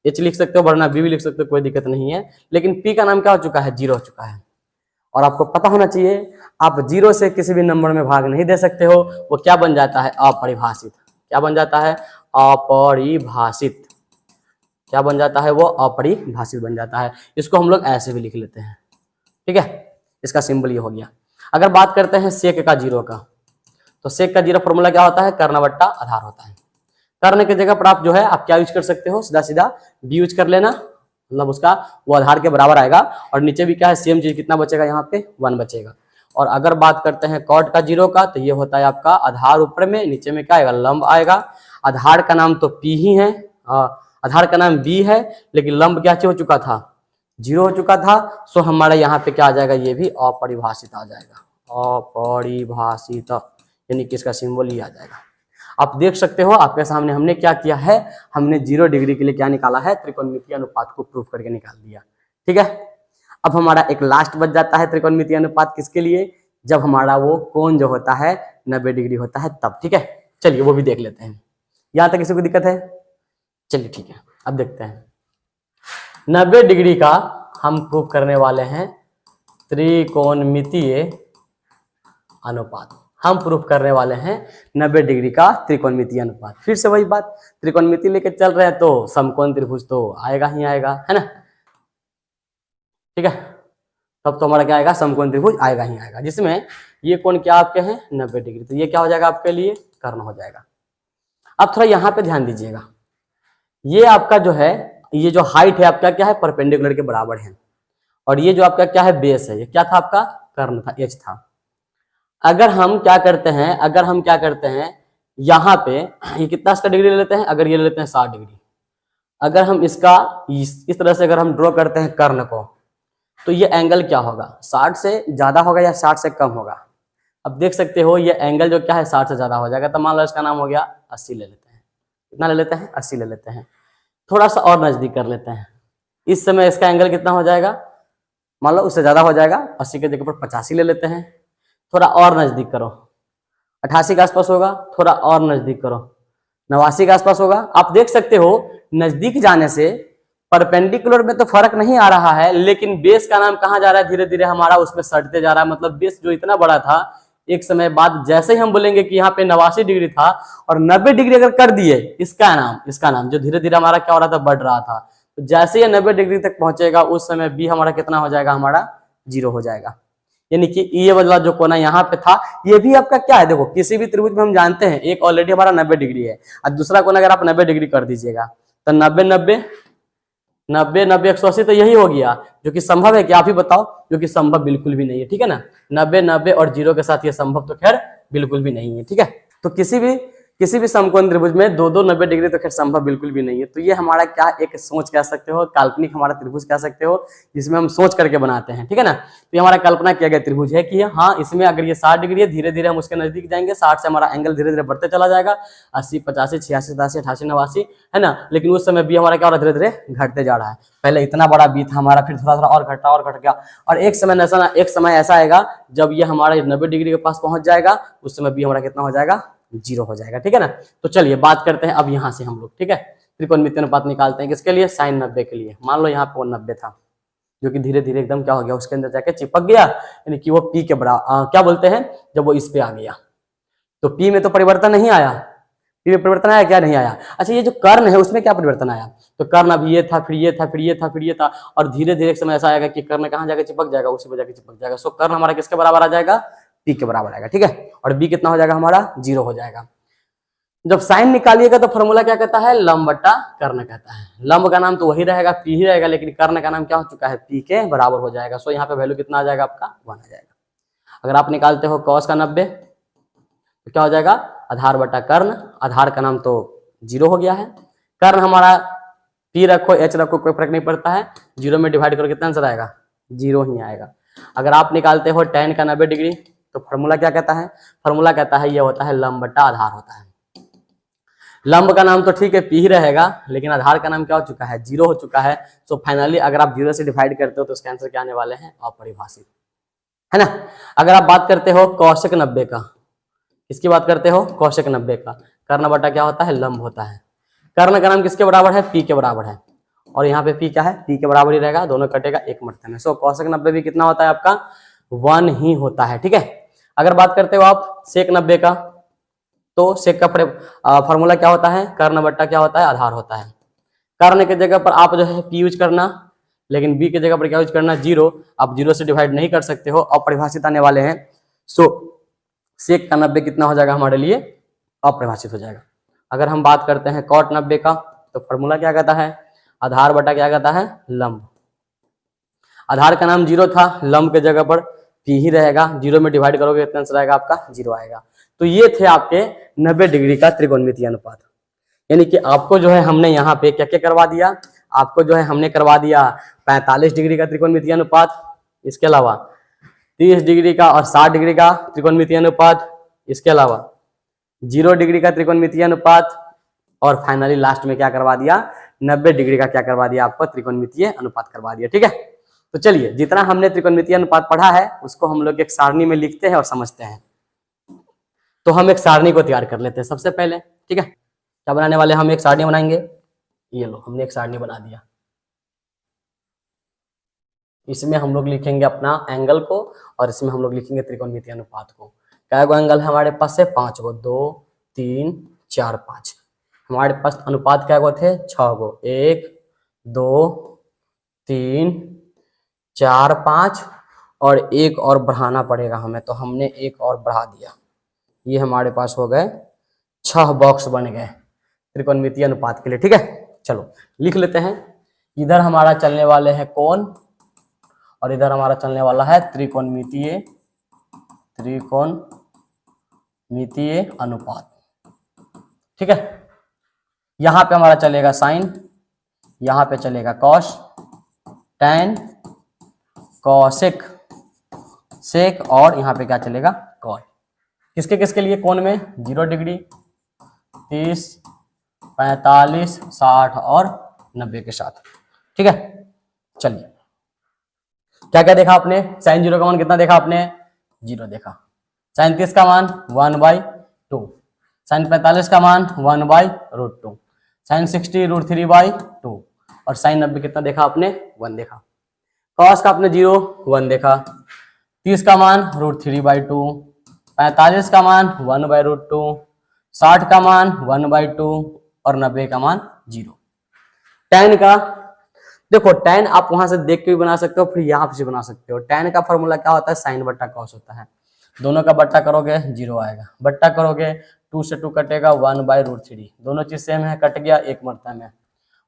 H लिख सकते हो वरना B भी लिख सकते हो, कोई दिक्कत नहीं है। लेकिन P का नाम क्या हो चुका है, 0 हो चुका है। और आपको पता होना चाहिए आप 0 से किसी भी नंबर में भाग नहीं दे सकते हो, वो क्या बन जाता है, अपरिभाषित। क्या बन जाता है, अपरिभाषित। क्या बन जाता है, वो अपरिभाषित बन जाता है। इसको हम लोग ऐसे भी लिख लेते हैं। ठीक है, इसका सिंबल ये हो गया। अगर बात करते हैं सेक का 0 का, तो सेक का 0 फॉर्मूला क्या होता है, कर्ण बट्टा आधार होता है। कर्ण की जगह पर आप जो है आप क्या यूज कर सकते हो, सीधा सीधा B यूज कर लेना, मतलब उसका वो आधार के बराबर आएगा। और नीचे भी क्या है, सेम चीज, कितना बचेगा यहाँ पे, 1 बचेगा। और अगर बात करते हैं कॉट का 0 का, तो ये होता है आपका आधार ऊपर में, नीचे में क्या आएगा, लंब आएगा। आधार का नाम तो P ही है, आधार का नाम B है, लेकिन लंब क्या हो चुका था, 0 हो चुका था। सो हमारा यहाँ पे क्या आ जाएगा, ये भी अपरिभाषित आ जाएगा, अपरिभाषित, यानी कि इसका सिंबल ही आ जाएगा। आप देख सकते हो आपके सामने हमने क्या किया है, हमने 0 डिग्री के लिए क्या निकाला है, त्रिकोणमितीय अनुपात को प्रूफ करके निकाल दिया। ठीक है, अब हमारा एक लास्ट बच जाता है त्रिकोणमितीय अनुपात, किसके लिए, जब हमारा वो कोण जो होता है 90 डिग्री होता है तब। ठीक है, चलिए वो भी देख लेते हैं। यहाँ तक किसी को दिक्कत है, चलिए ठीक है, अब देखते हैं। 90 डिग्री का हम प्रूफ करने वाले हैं त्रिकोणमितीय अनुपात। हम प्रूफ करने वाले हैं 90 डिग्री का त्रिकोणमितीय अनुपात। फिर से वही बात, त्रिकोणमिति लेके चल रहे हैं तो समकोण त्रिभुज तो आएगा ही आएगा, है ना। ठीक है, तब तो हमारा क्या आएगा, समकोण त्रिभुज आएगा ही आएगा, जिसमें ये कोण क्या आपके हैं 90 डिग्री। तो ये क्या हो जाएगा आपके लिए, कर्ण हो जाएगा। अब थोड़ा यहाँ पे ध्यान दीजिएगा, ये आपका जो है, ये जो हाइट है आपका क्या है, परपेंडिकुलर के बराबर है। और ये जो आपका क्या है, बेस है, ये क्या था आपका, कर्ण था, H था। अगर हम क्या करते हैं, यहाँ पे ये कितना इसका डिग्री ले लेते हैं, अगर ये ले लेते हैं 60 डिग्री, अगर हम इसका इस तरह से अगर हम ड्रॉ करते हैं कर्ण को, तो ये एंगल क्या होगा, 60 से ज्यादा होगा या 60 से कम होगा। अब देख सकते हो ये एंगल जो क्या है 60 से ज्यादा हो जाएगा, तो मान लो इसका नाम हो गया 80 ले लेते हैं। कितना ले लेते हैं, 80 ले लेते हैं। थोड़ा सा और नजदीक कर लेते हैं, इस समय इसका एंगल कितना हो जाएगा, मान लो उससे ज्यादा हो जाएगा, 80 के जगह पर 85 ले लेते हैं। थोड़ा और नजदीक करो, 88 के आसपास होगा, थोड़ा और नजदीक करो, 89 के आसपास होगा। आप देख सकते हो नजदीक जाने से परपेंडिकुलर में तो फर्क नहीं आ रहा है, लेकिन बेस का नाम कहाँ जा रहा है, धीरे धीरे हमारा उसमें सटते जा रहा है। मतलब बेस जो इतना बड़ा था, एक समय बाद जैसे ही हम बोलेंगे कि यहाँ पे 89 डिग्री था और 90 डिग्री अगर कर दिए, इसका नाम जो धीरे धीरे हमारा क्या हो रहा था, बढ़ रहा था, तो जैसे ये 90 डिग्री तक पहुंचेगा उस समय बी हमारा कितना हो जाएगा, हमारा 0 हो जाएगा। यानी कि ये वाला जो कोना यहाँ पे था, ये भी आपका क्या है, देखो किसी भी त्रिभुज में हम जानते हैं एक ऑलरेडी हमारा 90 डिग्री है और दूसरा कोना अगर आप 90 डिग्री कर दीजिएगा तो 90 90 90 90 180 तो यही हो गया, जो कि संभव है कि आप ही बताओ, जो कि संभव बिल्कुल भी नहीं है, ठीक है ना। 90 90 और 0 के साथ ये संभव तो खैर बिल्कुल भी नहीं है, ठीक है। तो किसी भी समकोण त्रिभुज में दो 90 डिग्री तो खैर संभव बिल्कुल भी नहीं है। तो ये हमारा क्या एक सोच कह सकते हो, काल्पनिक हमारा त्रिभुज कह सकते हो, जिसमें हम सोच करके बनाते हैं, ठीक है ना। तो ये हमारा कल्पना किया गया त्रिभुज है कि हाँ इसमें अगर ये 60 डिग्री है, धीरे धीरे हम उसके नजदीक जाएंगे, 60 से हमारा एंगल धीरे धीरे बढ़ते चला जाएगा, 80 85 86 87 88 89 है ना। लेकिन उस समय बी हमारा क्या हो रहा है, धीरे धीरे घटते जा रहा है। पहले इतना बड़ा बी था हमारा, फिर थोड़ा थोड़ा और घट गया, और एक समय ऐसा आएगा जब ये हमारा 90 डिग्री के पास पहुंच जाएगा, उस समय बी हमारा कितना हो जाएगा, 0 हो जाएगा, ठीक है ना। तो चलिए बात करते हैं अब यहाँ से हम लोग, ठीक है। त्रिकोणमितीय अनुपात निकालते हैं किसके लिए, sin 90 के लिए। मान लो यहाँ पे वो 90 था, जो कि धीरे धीरे एकदम क्या हो गया, उसके अंदर जाके चिपक गया, यानी कि वो पी के बराबर क्या बोलते हैं, जब वो इस पे आ गया तो पी में तो परिवर्तन नहीं आया, पी में परिवर्तन आया क्या, नहीं आया। अच्छा ये जो कर्ण है उसमें क्या परिवर्तन आया, तो कर्ण अब ये था, फिर ये था, फिर ये था, फिर ये था, और धीरे धीरे एक समय ऐसा आएगा कि कर्ण कहाँ जाकर चिपक जाएगा, उसी पे जाकर चिपक जाएगा। सो कर्ण हमारा किसके बराबर आ जाएगा, पी के बराबर आएगा, ठीक है। और बी कितना हो जाएगा हमारा, 0 हो जाएगा। जब साइन निकालिएगा तो फॉर्मूला क्या कहता है, लंब बटा कर्ण कहता है। लंब का नाम तो वही रहेगा, पी ही रहेगा, लेकिन कर्ण का नाम क्या हो चुका है, पी के बराबर हो जाएगा। सो यहाँ पे वैल्यू कितना आ जाएगा आपका, 1 आ जाएगा। अगर आप निकालते हो cos का 90 तो क्या हो जाएगा, आधार बटा कर्ण, आधार का नाम तो 0 हो गया है, कर्ण हमारा पी रखो एच रखो कोई फर्क नहीं पड़ता है, 0 में डिवाइड करो कितना आंसर आएगा, 0 ही आएगा। अगर आप निकालते हो tan का 90 डिग्री तो फॉर्मूला क्या कहता है, फॉर्मूला कहता है ये होता है लंब बटा आधार होता है। लंब का नाम तो ठीक है पी ही रहेगा, लेकिन आधार का नाम क्या हो चुका है, 0 हो चुका है। सो फाइनली अगर आप 0 से डिवाइड करते हो तो उसके आंसर क्या आने वाले हैं, अपरिभाषित, है ना। अगर आप बात करते हो कौशिक 90 का, किसकी बात करते हो, कौशिक 90 का, कर्ण बटा क्या होता है, लंब होता है। कर्ण का नाम किसके बराबर है, पी के बराबर है, और यहाँ पे पी क्या है, पी के बराबर ही रहेगा, दोनों कटेगा एक मरते में। सो कौशिक 90 भी कितना होता है आपका, 1 ही होता है, ठीक है। अगर बात करते हो आप सेक 90 का, तो सेक का फॉर्मूला क्या होता है, कर्ण बट्टा क्या होता है, आधार होता है। कर्ण के जगह पर आप जो है पी यूज करना, लेकिन बी के जगह पर क्या यूज करना, 0। आप 0 से डिवाइड नहीं कर सकते हो, अपरिभाषित आने वाले हैं। सो सेक का 90 कितना हो जाएगा हमारे लिए, अपरिभाषित हो जाएगा। अगर हम बात करते हैं कॉट 90 का, तो फॉर्मूला क्या कहता है, आधार बटा क्या कहता है, लंब। आधार का नाम 0 था, लंब के जगह पर पी ही रहेगा, 0 में डिवाइड करोगे कितना आंसर आएगा आपका, 0 आएगा। तो ये थे आपके 90 डिग्री का त्रिकोणमितीय अनुपात। यानी कि आपको जो है हमने यहाँ पे क्या क्या करवा दिया, आपको जो है हमने करवा दिया 45 डिग्री का त्रिकोणमितीय अनुपात, इसके अलावा 30 डिग्री का और 60 डिग्री का त्रिकोणमितीय अनुपात, इसके अलावा 0 डिग्री का त्रिकोणमितीय अनुपात, और फाइनली लास्ट में क्या करवा दिया, 90 डिग्री का क्या करवा दिया, आपको त्रिकोणमितीय अनुपात करवा दिया, ठीक है। तो चलिए जितना हमने त्रिकोणमितीय अनुपात पढ़ा है उसको हम लोग एक सारणी में लिखते हैं और समझते हैं। तो हम एक सारणी को तैयार कर लेते हैं सबसे पहले, ठीक है। क्या बनाने वाले, हम एक सारणी बनाएंगे। ये लो हमने एक सारणी बना दिया, इसमें हम लोग लिखेंगे अपना एंगल को, और इसमें हम लोग लिखेंगे त्रिकोणमितीय अनुपात को। क्या गो एंगल है हमारे पास से, 5 गो, 2 3 4 5। हमारे पास अनुपात क्या गो थे, 6 गो, 1 2 3 4 5, और एक और बढ़ाना पड़ेगा हमें, तो हमने एक और बढ़ा दिया। ये हमारे पास हो गए 6 बॉक्स बन गए त्रिकोणमितीय अनुपात के लिए, ठीक है। चलो लिख लेते हैं, इधर हमारा चलने वाले हैं कोण, और इधर हमारा चलने वाला है त्रिकोणमितीय अनुपात, ठीक है। यहाँ पे हमारा चलेगा साइन, यहाँ पे चलेगा कॉस, टैन, कॉसेक, सेक, और यहाँ पे क्या चलेगा, कॉट। किसके किसके लिए, कोण में 0 डिग्री, 30 45 60 और 90 के साथ, ठीक है। चलिए क्या क्या देखा आपने, साइन 0 का मान कितना देखा आपने, 0 देखा। साइन 30 का मान 1/2, साइन 45 का मान 1/√2, साइन 60 √3/2, और साइन 90 कितना देखा आपने 1 देखा। कॉस का आपने 0 1 देखा। 30 का मान √3/2, 45 का मान 1/√2, 60 का मान 1/2 और 90 का मान 0। tan का देखो, tan आप वहां से देख के भी बना सकते हो, फिर यहाँ से बना सकते हो। tan का फॉर्मूला क्या होता है, साइन बट्टा कॉस होता है। दोनों का बट्टा करोगे 0 आएगा, बट्टा करोगे 2 से 2 कटेगा 1/√3, दोनों चीज सेम है, कट गया एक मरता में,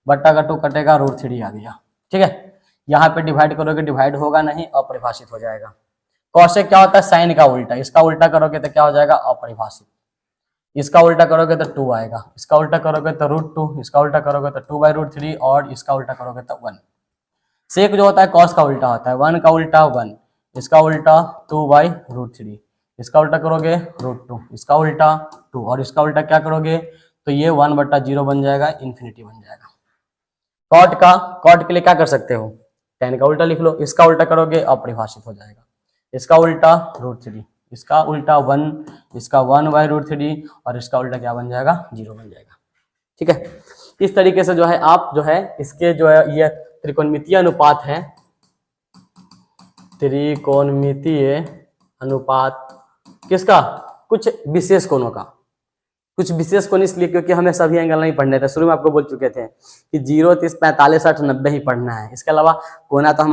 बट्टा का 2 कटेगा √3 आ गया। ठीक है, यहाँ पे डिवाइड करोगे, डिवाइड होगा नहीं, अपरिभाषित हो जाएगा। कॉसेक क्या होता है, साइन का उल्टा, इसका उल्टा करोगे तो क्या हो जाएगा, अपरिभाषित। इसका उल्टा करोगे तो 2 आएगा, इसका उल्टा करोगे तो √2, इसका उल्टा करोगे तो 2/√3 और इसका उल्टा करोगे तो 1। सेक जो होता है कॉस का उल्टा होता है, 1 का उल्टा 1, इसका उल्टा 2/√3, इसका उल्टा करोगे √2, इसका उल्टा 2 और इसका उल्टा क्या करोगे तो ये 1/0 बन जाएगा, इन्फिनिटी बन जाएगा। कॉट के लिए क्या कर सकते हो, tan का उल्टा लिख लो, इसका उल्टा करोगे अपरिभाषित हो जाएगा, इसका उल्टा √3, इसका उल्टा 1, इसका 1/√3 और इसका उल्टा क्या बन जाएगा 0 बन जाएगा। ठीक है, इस तरीके से जो है आप जो है इसके जो है ये त्रिकोणमितीय अनुपात है, त्रिकोणमितीय अनुपात किसका, कुछ विशेष कोणों का। कुछ विशेष कोण इसलिए क्योंकि हमें सभी एंगल नहीं पढ़ने थे, शुरू में आपको बोल चुके थे कि 0 30 45 60 90 ही पढ़ना है। इसके अलावा कोण तो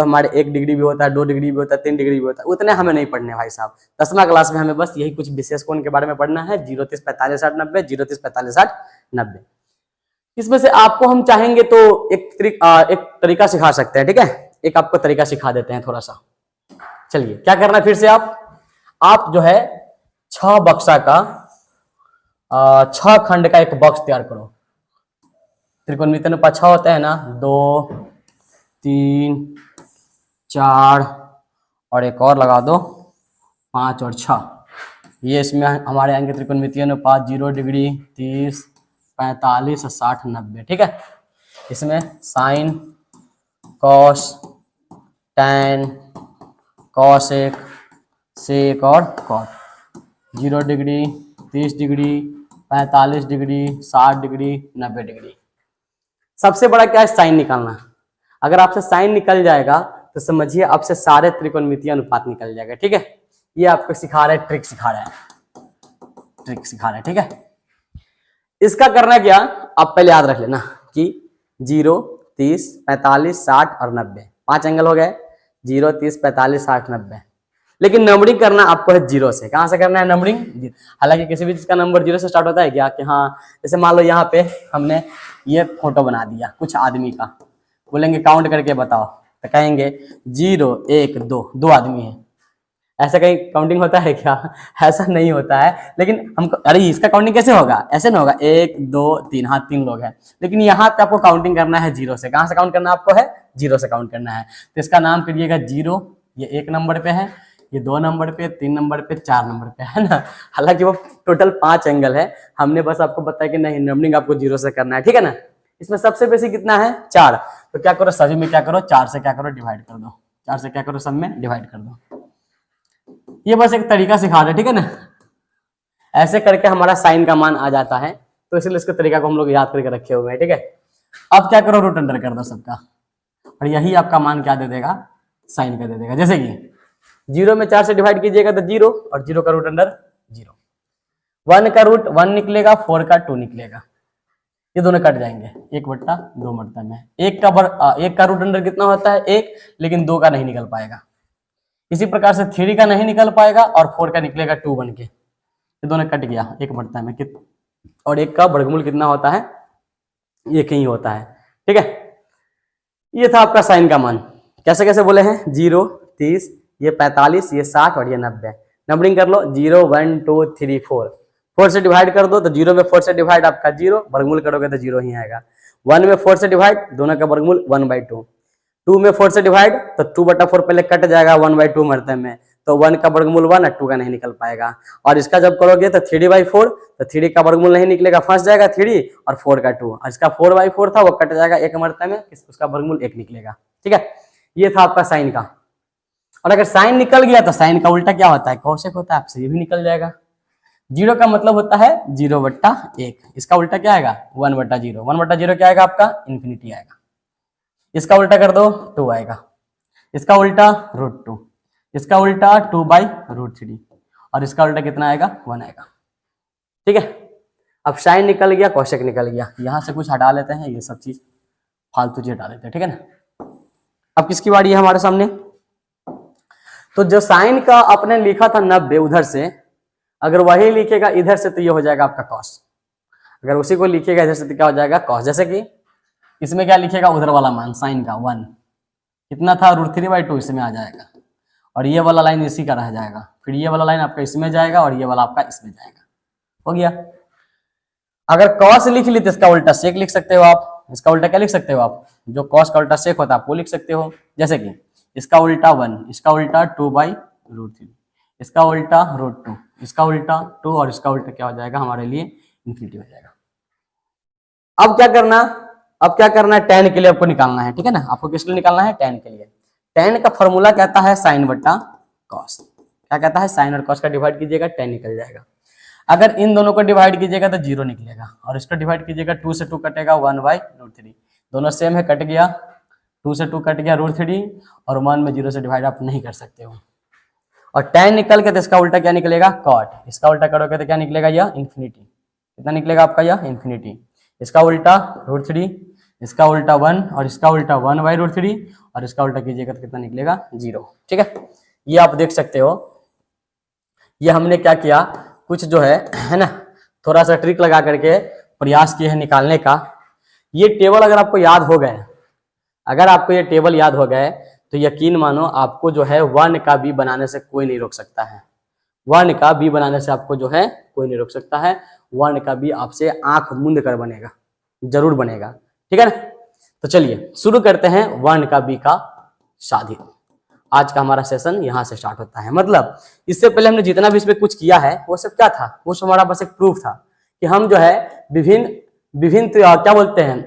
हमारे 1 डिग्री भी होता है, 2 डिग्री भी होता है, 3 डिग्री भी होता है, उतने हमें नहीं पढ़ने भाई साहब। 10वीं क्लास में हमें बस यही कुछ विशेष कोण के बारे में पढ़ना है, 0 30 45 60 90, 0 30 45 60 90। इसमें से आपको हम चाहेंगे तो एक तरीका सिखा सकते हैं। ठीक है, एक आपको तरीका सिखा देते हैं थोड़ा सा। चलिए क्या करना है, फिर से आप जो है 6 बक्सा का 6 खंड का एक बॉक्स तैयार करो। त्रिकोणमितीय अनुपात 6 होता है ना, 2 3 4 और एक और लगा दो 5 और 6। ये इसमें हमारे आएंगे त्रिकोणमितीय अनुपात 0 डिग्री 30 45 60 90। ठीक है, इसमें sine cos tan cosec sec और cot, 0 degree 30 degree 45 degree 60 degree 90 degree. सबसे बड़ा क्या है, साइन निकालना। अगर आपसे साइन निकल जाएगा तो समझिए आपसे सारे त्रिकोणमितीय अनुपात निकल जाएगा। ठीक है, ये आपको सिखा रहा है, ट्रिक सिखा रहा है। ठीक है, इसका करना क्या, आप पहले याद रख लेना कि 0 30 45 60 और 90 5 एंगल हो गए, 0 30 45 60 90। लेकिन नंबरिंग करना आपको है 0 से। कहां से करना है नंबरिंग, हालांकि किसी भी चीज का नंबर 0 से स्टार्ट होता है क्या, कि हाँ जैसे मान लो यहाँ पे हमने ये फोटो बना दिया कुछ आदमी का, बोलेंगे काउंट करके बताओ, तो कहेंगे 0 1 2 आदमी है। ऐसा कहीं काउंटिंग होता है क्या, ऐसा नहीं होता है। लेकिन हमको अरे इसका काउंटिंग कैसे होगा, ऐसे नहीं होगा 1 2 3, हाँ 3 लोग हैं। लेकिन यहाँ पे आपको काउंटिंग करना है 0 से। कहाँ से काउंट करना आपको है, 0 से काउंट करना है। तो इसका नाम करिएगा 0, ये 1 नंबर पे है, ये 2 नंबर पे, 3 नंबर पे, 4 नंबर पे, है ना। हालांकि वो टोटल 5 एंगल है, हमने बस आपको बताया कि नहीं नंबरिंग आपको 0 से करना है। ठीक है ना, इसमें सबसे बेसी कितना है 4, तो क्या करो सभी में क्या करो 4 से क्या करो डिवाइड कर दो, 4 से क्या करो सब में डिवाइड कर दो। ये बस एक तरीका सिखा रहे, ठीक है ना। ऐसे करके हमारा साइन का मान आ जाता है, तो इसलिए इसके तरीका को हम लोग याद करके रखे हुए हैं। ठीक है, अब क्या करो रूट अंडर कर दो सबका, और यही आपका मान क्या दे देगा, साइन का दे देगा। जैसे कि 0 में 4 से डिवाइड कीजिएगा तो 0, और 0 का रूट अंडर 0, 1 का रूट 1 निकलेगा, 4 का 2 निकलेगा, ये दोनों कट जाएंगे, 1/2 मरता में। एक का रूट अंडर कितना होता है 1, लेकिन 2 का नहीं निकल पाएगा। इसी प्रकार से 3 का नहीं निकल पाएगा और 4 का निकलेगा 2 बन के, ये दोनों कट गया, 1/2 में। और 1 का वर्गमूल कितना होता है, 1 ही होता है। ठीक है, ये था आपका साइन का मान। कैसे कैसे बोले हैं, 0 30, ये 45, ये 60 और ये 90। नंबरिंग कर लो, 0 1 2 3 4, 4 से डिवाइड कर दो तो 0 में 4 से डिवाइड आपका 0, वर्गमूल करोगे तो 0 ही आएगा। 1 में 4 से डिवाइड, दोनों का वर्गमूल 1/2। 2 में 4 से डिवाइड तो 2/4 पहले कट जाएगा 1/2 मरते में, तो 1 का वर्गमूल 1 और 2 का नहीं निकल पाएगा। और इसका जब करोगे तो 3/4, तो 3 का वर्गमूल नहीं निकलेगा, फंस जाएगा 3 और 4 का 2, और इसका 4/4 था वो कट जाएगा 1 मरते में, उसका वर्गमूल 1 निकलेगा। ठीक है, ये था आपका साइन का। और अगर साइन निकल गया तो साइन का उल्टा क्या होता है, कौशिक होता है, आपसे ये भी निकल जाएगा। जीरो का मतलब होता है 0/1। इसका उल्टा क्या आएगा 1/0। 1/0 क्या आएगा आपका इन्फिनिटी आएगा। इसका उल्टा कर दो 2 आएगा। इसका उल्टा √2। इसका उल्टा 2/√3 और इसका उल्टा कितना आएगा 1 आएगा। ठीक है, अब साइन निकल गया, कोसेक निकल गया, यहां से कुछ हटा लेते हैं, ये सब चीज फालतू चीज हटा देते हैं। ठीक है ना। अब किसकी बारी है हमारे सामने, तो जो साइन का आपने लिखा था 90 उधर से, अगर वही लिखेगा इधर से तो ये हो जाएगा आपका कॉस। अगर उसी को लिखेगा इधर से तो क्या हो जाएगा कॉस। जैसे कि इसमें क्या लिखेगा उधर वाला मान साइन का 1 कितना था √3/2 इसमें आ जाएगा, और ये वाला लाइन इसी का रह जाएगा, फिर ये वाला लाइन आपका इसमें जाएगा और ये वाला आपका इसमें जाएगा। हो गया। अगर कॉस लिख ली तो इसका उल्टा सेक लिख सकते हो आप। इसका उल्टा क्या लिख सकते हो आप, जो कॉस का उल्टा सेक होता है आप वो लिख सकते हो। जैसे कि इसका उल्टा 1, इसका उल्टा 2/√3, इसका उल्टा √2, इसका उल्टा 2 और इसका उल्टा क्या हो जाएगा हमारे लिए इन्फिनिटी हो जाएगा। अब क्या करना, अब क्या करना है, tan के लिए आपको निकालना है। ठीक है ना, आपको किस लिए निकालना है tan के लिए। tan का फॉर्मूला कहता है साइन बटा कॉस। क्या कहता है, साइन और कॉस का डिवाइड कीजिएगा tan निकल जाएगा। अगर इन दोनों को डिवाइड कीजिएगा तो 0 निकलेगा, और इसको डिवाइड कीजिएगा 2 से 2 कटेगा 1/√3, दोनों सेम है कट गया, 2 से 2 कट गया √3 और 1 में 0 से डिवाइड आप नहीं कर सकते हो। और tan निकल के तो इसका उल्टा क्या निकलेगा cot, इसका उल्टा करोगे तो क्या निकलेगा यह इन्फिनिटी। कितना निकलेगा आपका यह इन्फिनिटी। इसका उल्टा √3, इसका उल्टा 1 और इसका उल्टा 1/√3 और इसका उल्टा कीजिएगा तो कितना निकलेगा 0। ठीक है, ये आप देख सकते हो। ये हमने क्या किया, कुछ जो है ना, थोड़ा सा ट्रिक लगा करके प्रयास किए हैं निकालने का। ये टेबल अगर आपको याद हो गए, अगर आपको ये टेबल याद हो गए तो यकीन मानो आपको जो है 1 का b बनाने से कोई नहीं रोक सकता है। 1 का b बनाने से आपको जो है कोई नहीं रोक सकता है। 1 का b आपसे आंख मूंद कर बनेगा, जरूर बनेगा। ठीक है ना। तो चलिए शुरू करते हैं 1 का b का साधित। आज का हमारा सेशन यहाँ से स्टार्ट होता है। मतलब इससे पहले हमने जितना भी इसमें कुछ किया है वो सब क्या था, वो सब हमारा बस एक प्रूफ था कि हम जो है विभिन्न क्या बोलते हैं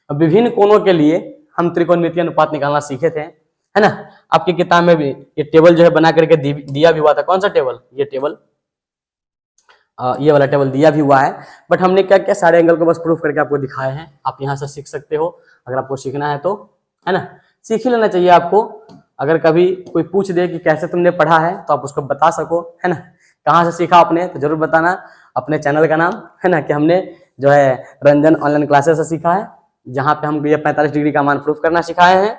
विभिन्न कोणों के लिए हम त्रिकोणमितीय अनुपात निकालना सीखे थे, है ना। आपकी किताब में भी ये टेबल जो है बना करके दिया भी हुआ था। कौन सा टेबल, ये टेबल, ये वाला टेबल दिया भी हुआ है। बट हमने क्या किया, सारे एंगल को बस प्रूफ करके आपको दिखाए हैं। आप यहाँ से सीख सकते हो अगर आपको सीखना है तो, है ना। सीख ही लेना चाहिए आपको। अगर कभी कोई पूछ दे कि कैसे तुमने पढ़ा है तो आप उसको बता सको, है ना। कहाँ से सीखा आपने तो जरूर बताना, अपने चैनल का नाम, है ना, कि हमने जो है रंजन ऑनलाइन क्लासेस से सीखा है, जहाँ पे हम ये 45 डिग्री का मान प्रूफ करना सिखाए हैं।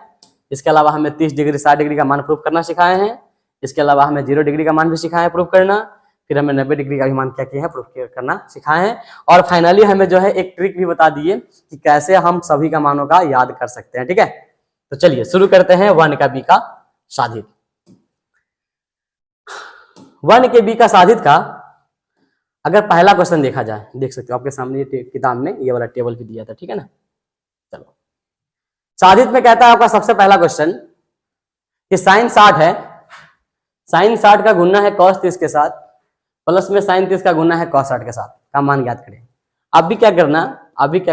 इसके अलावा हमें 30 डिग्री 60 डिग्री का मान प्रूफ करना सिखाए हैं। इसके अलावा हमें 0 डिग्री का मान भी सिखाए हैं प्रूफ करना। फिर हमें 90 डिग्री का भी मान क्या किया है प्रूफ करना सिखाए हैं। और फाइनली हमें जो है एक ट्रिक भी बता दिए कि कैसे हम सभी का मानों का याद कर सकते हैं। ठीक है, तो चलिए शुरू करते हैं 1 का b का साधित। 1 के b का साधित का अगर पहला क्वेश्चन देखा जाए, देख सकते हो आपके सामने ये किताब में ये वाला टेबल भी दिया था। ठीक है ना। चलो साधित में कहता है आपका सबसे पहला क्वेश्चन कि साइन 60 है, साइन 60 का गुना है cos 30 के साथ, प्लस में साइन 30 का गुना है cos 60 के साथ का मान ज्ञात करें। अब भी क्या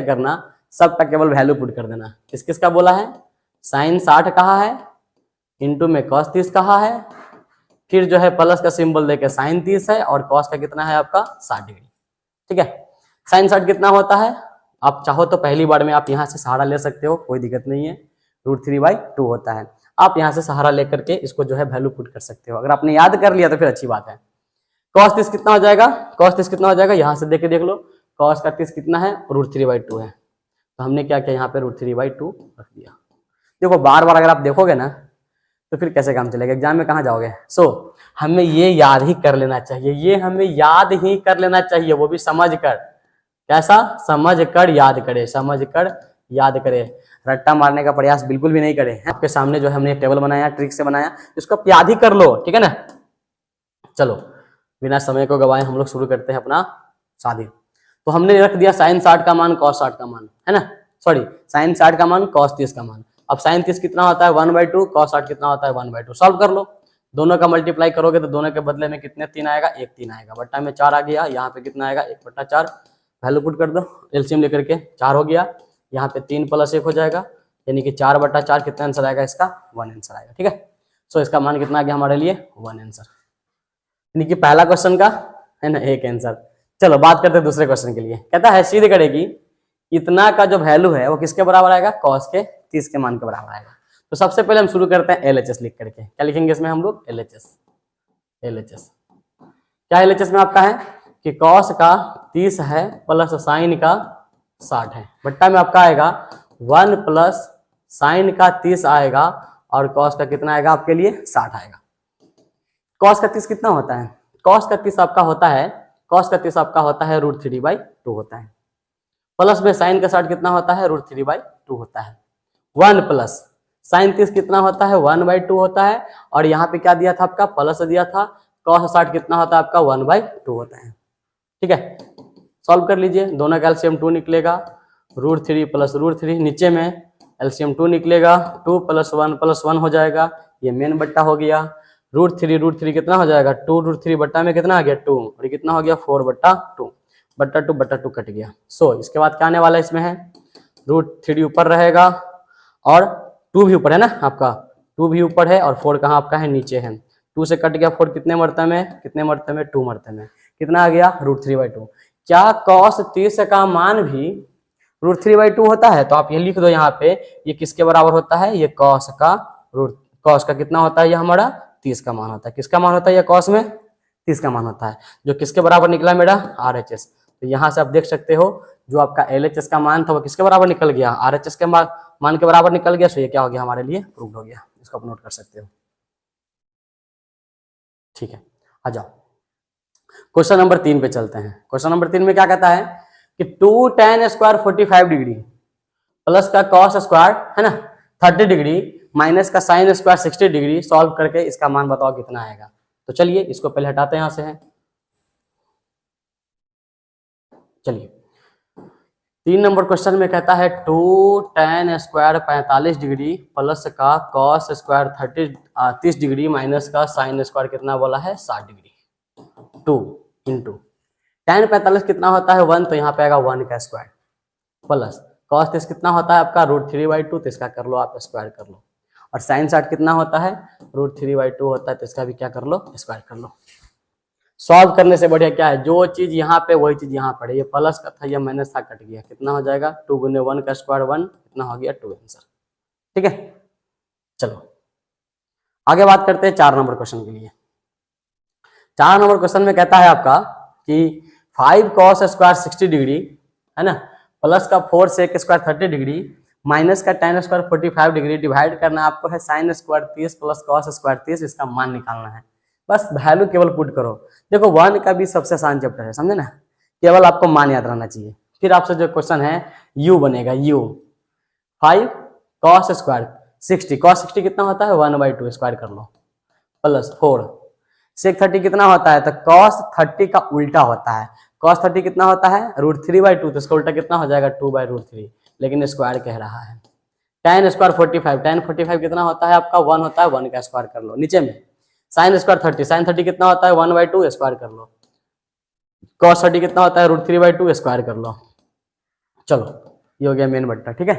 करना, सबका केवल वैल्यू पुट कर देना। किस किस का बोला है, साइन 60 कहा है, इंटू में cos 30 कहा है, फिर जो है प्लस का सिंबल देके साइन 30 है और cos का कितना है आपका 60 डिग्री। ठीक है, साइन 60 कितना होता है, आप चाहो तो पहली बार में आप यहाँ से सहारा ले सकते हो, कोई दिक्कत नहीं है। √3/2 होता है, आप यहाँ से सहारा लेकर के इसको जो है वैल्यू पुट कर सकते हो। अगर आपने याद कर लिया तो फिर अच्छी बात है। cos 30 कितना हो जाएगा, cos 30 कितना हो जाएगा, यहाँ से देख लो cos का 30 कितना है √3/2 है। तो हमने क्या किया, यहाँ पे √3/2 रख दिया। देखो बार बार अगर आप देखोगे ना तो फिर कैसे काम चलेगा, एग्जाम में कहाँ जाओगे। हमें ये याद ही कर लेना चाहिए, ये हमें याद ही कर लेना चाहिए, वो भी समझ कर। कैसा, समझ कर याद करे, समझ कर याद करे, रट्टा मारने का प्रयास बिल्कुल भी नहीं करे। आपके सामने जो है हमने टेबल बनाया, ट्रिक से बनाया, इसको आप याद ही कर लो। ठीक है ना। चलो बिना समय को गवाए हम लोग शुरू करते हैं अपना साधित। तो हमने रख दिया साइन 60 का मान cos 60 का मान, है ना, सॉरी साइन 60 का मान cos 30 का मान। अब साइन 30 कितना होता है 1/2, cos 60 कितना होता है 1/2। सॉल्व कर लो, दोनों का मल्टीप्लाई करोगे तो दोनों के बदले में कितने 3 आएगा, 1 3 आएगा, बट्टा में 4 आ गया, यहाँ पे कितना आएगा 1/4। वैल्यू पुट कर दो, एलसीएम लेकर के 4 हो गया, यहाँ पे 3 + 1 हो जाएगा, यानी कि 4/4 कितना आंसर आएगा इसका 1 आंसर आएगा। ठीक है, सो इसका मान कितना आ गया हमारे लिए 1 आंसर। यानी कि पहला क्वेश्चन का है ना, एक आंसर। चलो बात करते हैं दूसरे क्वेश्चन के लिए। कहता है सीधे करेगी इतना का जो वैल्यू है वो किसके बराबर आएगा, cos के 30 के मान के बराबर आएगा। तो सबसे पहले हम शुरू करते हैं LHS लिख करके। क्या लिखेंगे इसमें हम लोग, LHS। क्या LHS में आपका है कि cos का 30 है प्लस साइन का 60 है, बट्टा में आपका आएगा 1 प्लस साइन का 30 आएगा और cos का कितना आएगा आपके लिए 60 आएगा। cos का 30 कितना होता है, cos का 30 आपका होता है, cos का 30 आपका होता है √3/2 होता है, प्लस में साइन का 60 कितना होता है √3/2 होता है। 1 प्लस साइन 30 कितना होता है 1/2 होता है, और यहाँ पे क्या दिया था आपका प्लस दिया था, cos 60 कितना होता है आपका 1/2 होता है। ठीक है, सॉल्व कर लीजिए, दोनों का एलसीएम 2 निकलेगा, √3 प्लस √3, नीचे में एलसीएम 2 निकलेगा, 2 + 1 हो जाएगा, ये मेन बट्टा हो गया। √3 कितना हो जाएगा 2 √3 बट्टा में कितना आ गया 2, और ये कितना हो गया 4/2, बट्टा 2 कट गया। सो इसके बाद क्या आने वाला है इसमें है √3 ऊपर रहेगा और 2 भी ऊपर है ना आपका, 2 भी ऊपर है और 4 कहाँ आपका है नीचे है, 2 से कट गया 4 कितने मरतबे में 2 मरतबे में, कितना आ गया √3/2। क्या cos 30 का मान भी √3/2 होता है, तो आप ये लिख दो यहाँ पे, ये किसके बराबर होता है, ये cos का कितना होता है, ये हमारा 30 का मान होता है। किसका मान होता है, ये cos में 30 का मान होता है, जो किसके बराबर निकला मेरा RHS। तो यहाँ से आप देख सकते हो जो आपका LHS का मान था वो किसके बराबर निकल गया, RHS के मान के बराबर निकल गया। सो ये क्या हो गया हमारे लिए प्रूव हो गया, इसको आप नोट कर सकते हो। ठीक है, आ जाओ क्वेश्चन नंबर 3 पे चलते हैं। क्वेश्चन नंबर 3 में क्या कहता है कि 2 tan स्क्वायर 45 डिग्री प्लस का cos स्क्वायर है ना 30 डिग्री माइनस का sin स्क्वायर 60 डिग्री सॉल्व करके इसका मान बताओ कितना आएगा। तो चलिए इसको पहले हटाते हैं यहाँ से है। चलिए 3 नंबर क्वेश्चन में कहता है 2 tan स्क्वायर 45 डिग्री प्लस का cos स्क्वायर 30 डिग्री माइनस का sin स्क्वायर कितना बोला है 60 डिग्री, 2 इंटू tan 45 कितना होता है 1, तो यहाँ पे आएगा 1 का स्क्वायर प्लस cos 30 कितना होता है आपका √3/2, तो इसका कर लो आप स्क्वायर कर लो, और sin 60 कितना होता है √3/2 होता है, तो इसका भी क्या कर लो स्क्वायर कर लो। सॉल्व करने से बढ़िया क्या है, जो चीज यहाँ पे वही चीज यहाँ पर है, ये प्लस का था ये माइनस था कट गया, कितना हो जाएगा 2 × 1 का स्क्वायर 1, कितना हो गया 2 आंसर। ठीक है, चलो आगे बात करते हैं 4 नंबर क्वेश्चन के लिए। 4 नंबर क्वेश्चन में कहता है आपका कि 5 cos स्क्वायर 60 डिग्री है ना प्लस का 4 sec स्क्वायर 30 डिग्री माइनस का tan स्क्वायर 45 डिग्री डिवाइड करना आपको है sin square 30 plus cos square 30, इसका मान निकालना है। बस वैल्यू केवल पुट करो। देखो 1 का भी सबसे आसान चैप्टर है, समझे ना, केवल आपको मान याद रहना चाहिए। फिर आपसे जो क्वेश्चन है u बनेगा, u 5 cos स्क्वायर 60, cos 60 कितना होता है 1/2 स्क्वायर कर लो, प्लस 4 sec 30 कितना होता है, तो cos 30 का उल्टा होता है, cos 30 कितना होता है √3/2, तो इसका उल्टा कितना हो जाएगा 2/√3, लेकिन स्क्वायर कह रहा है। tan स्क्वायर 45, tan 45 कितना होता है आपका 1 होता है, 1 का स्क्वायर कर लो। नीचे में sin स्क्वायर 30, sin 30 कितना होता है 1/2 स्क्वायर कर लो, cos 30 कितना होता है √3/2 स्क्वायर कर लो। चलो ये हो गया मेन बट्टा। ठीक है,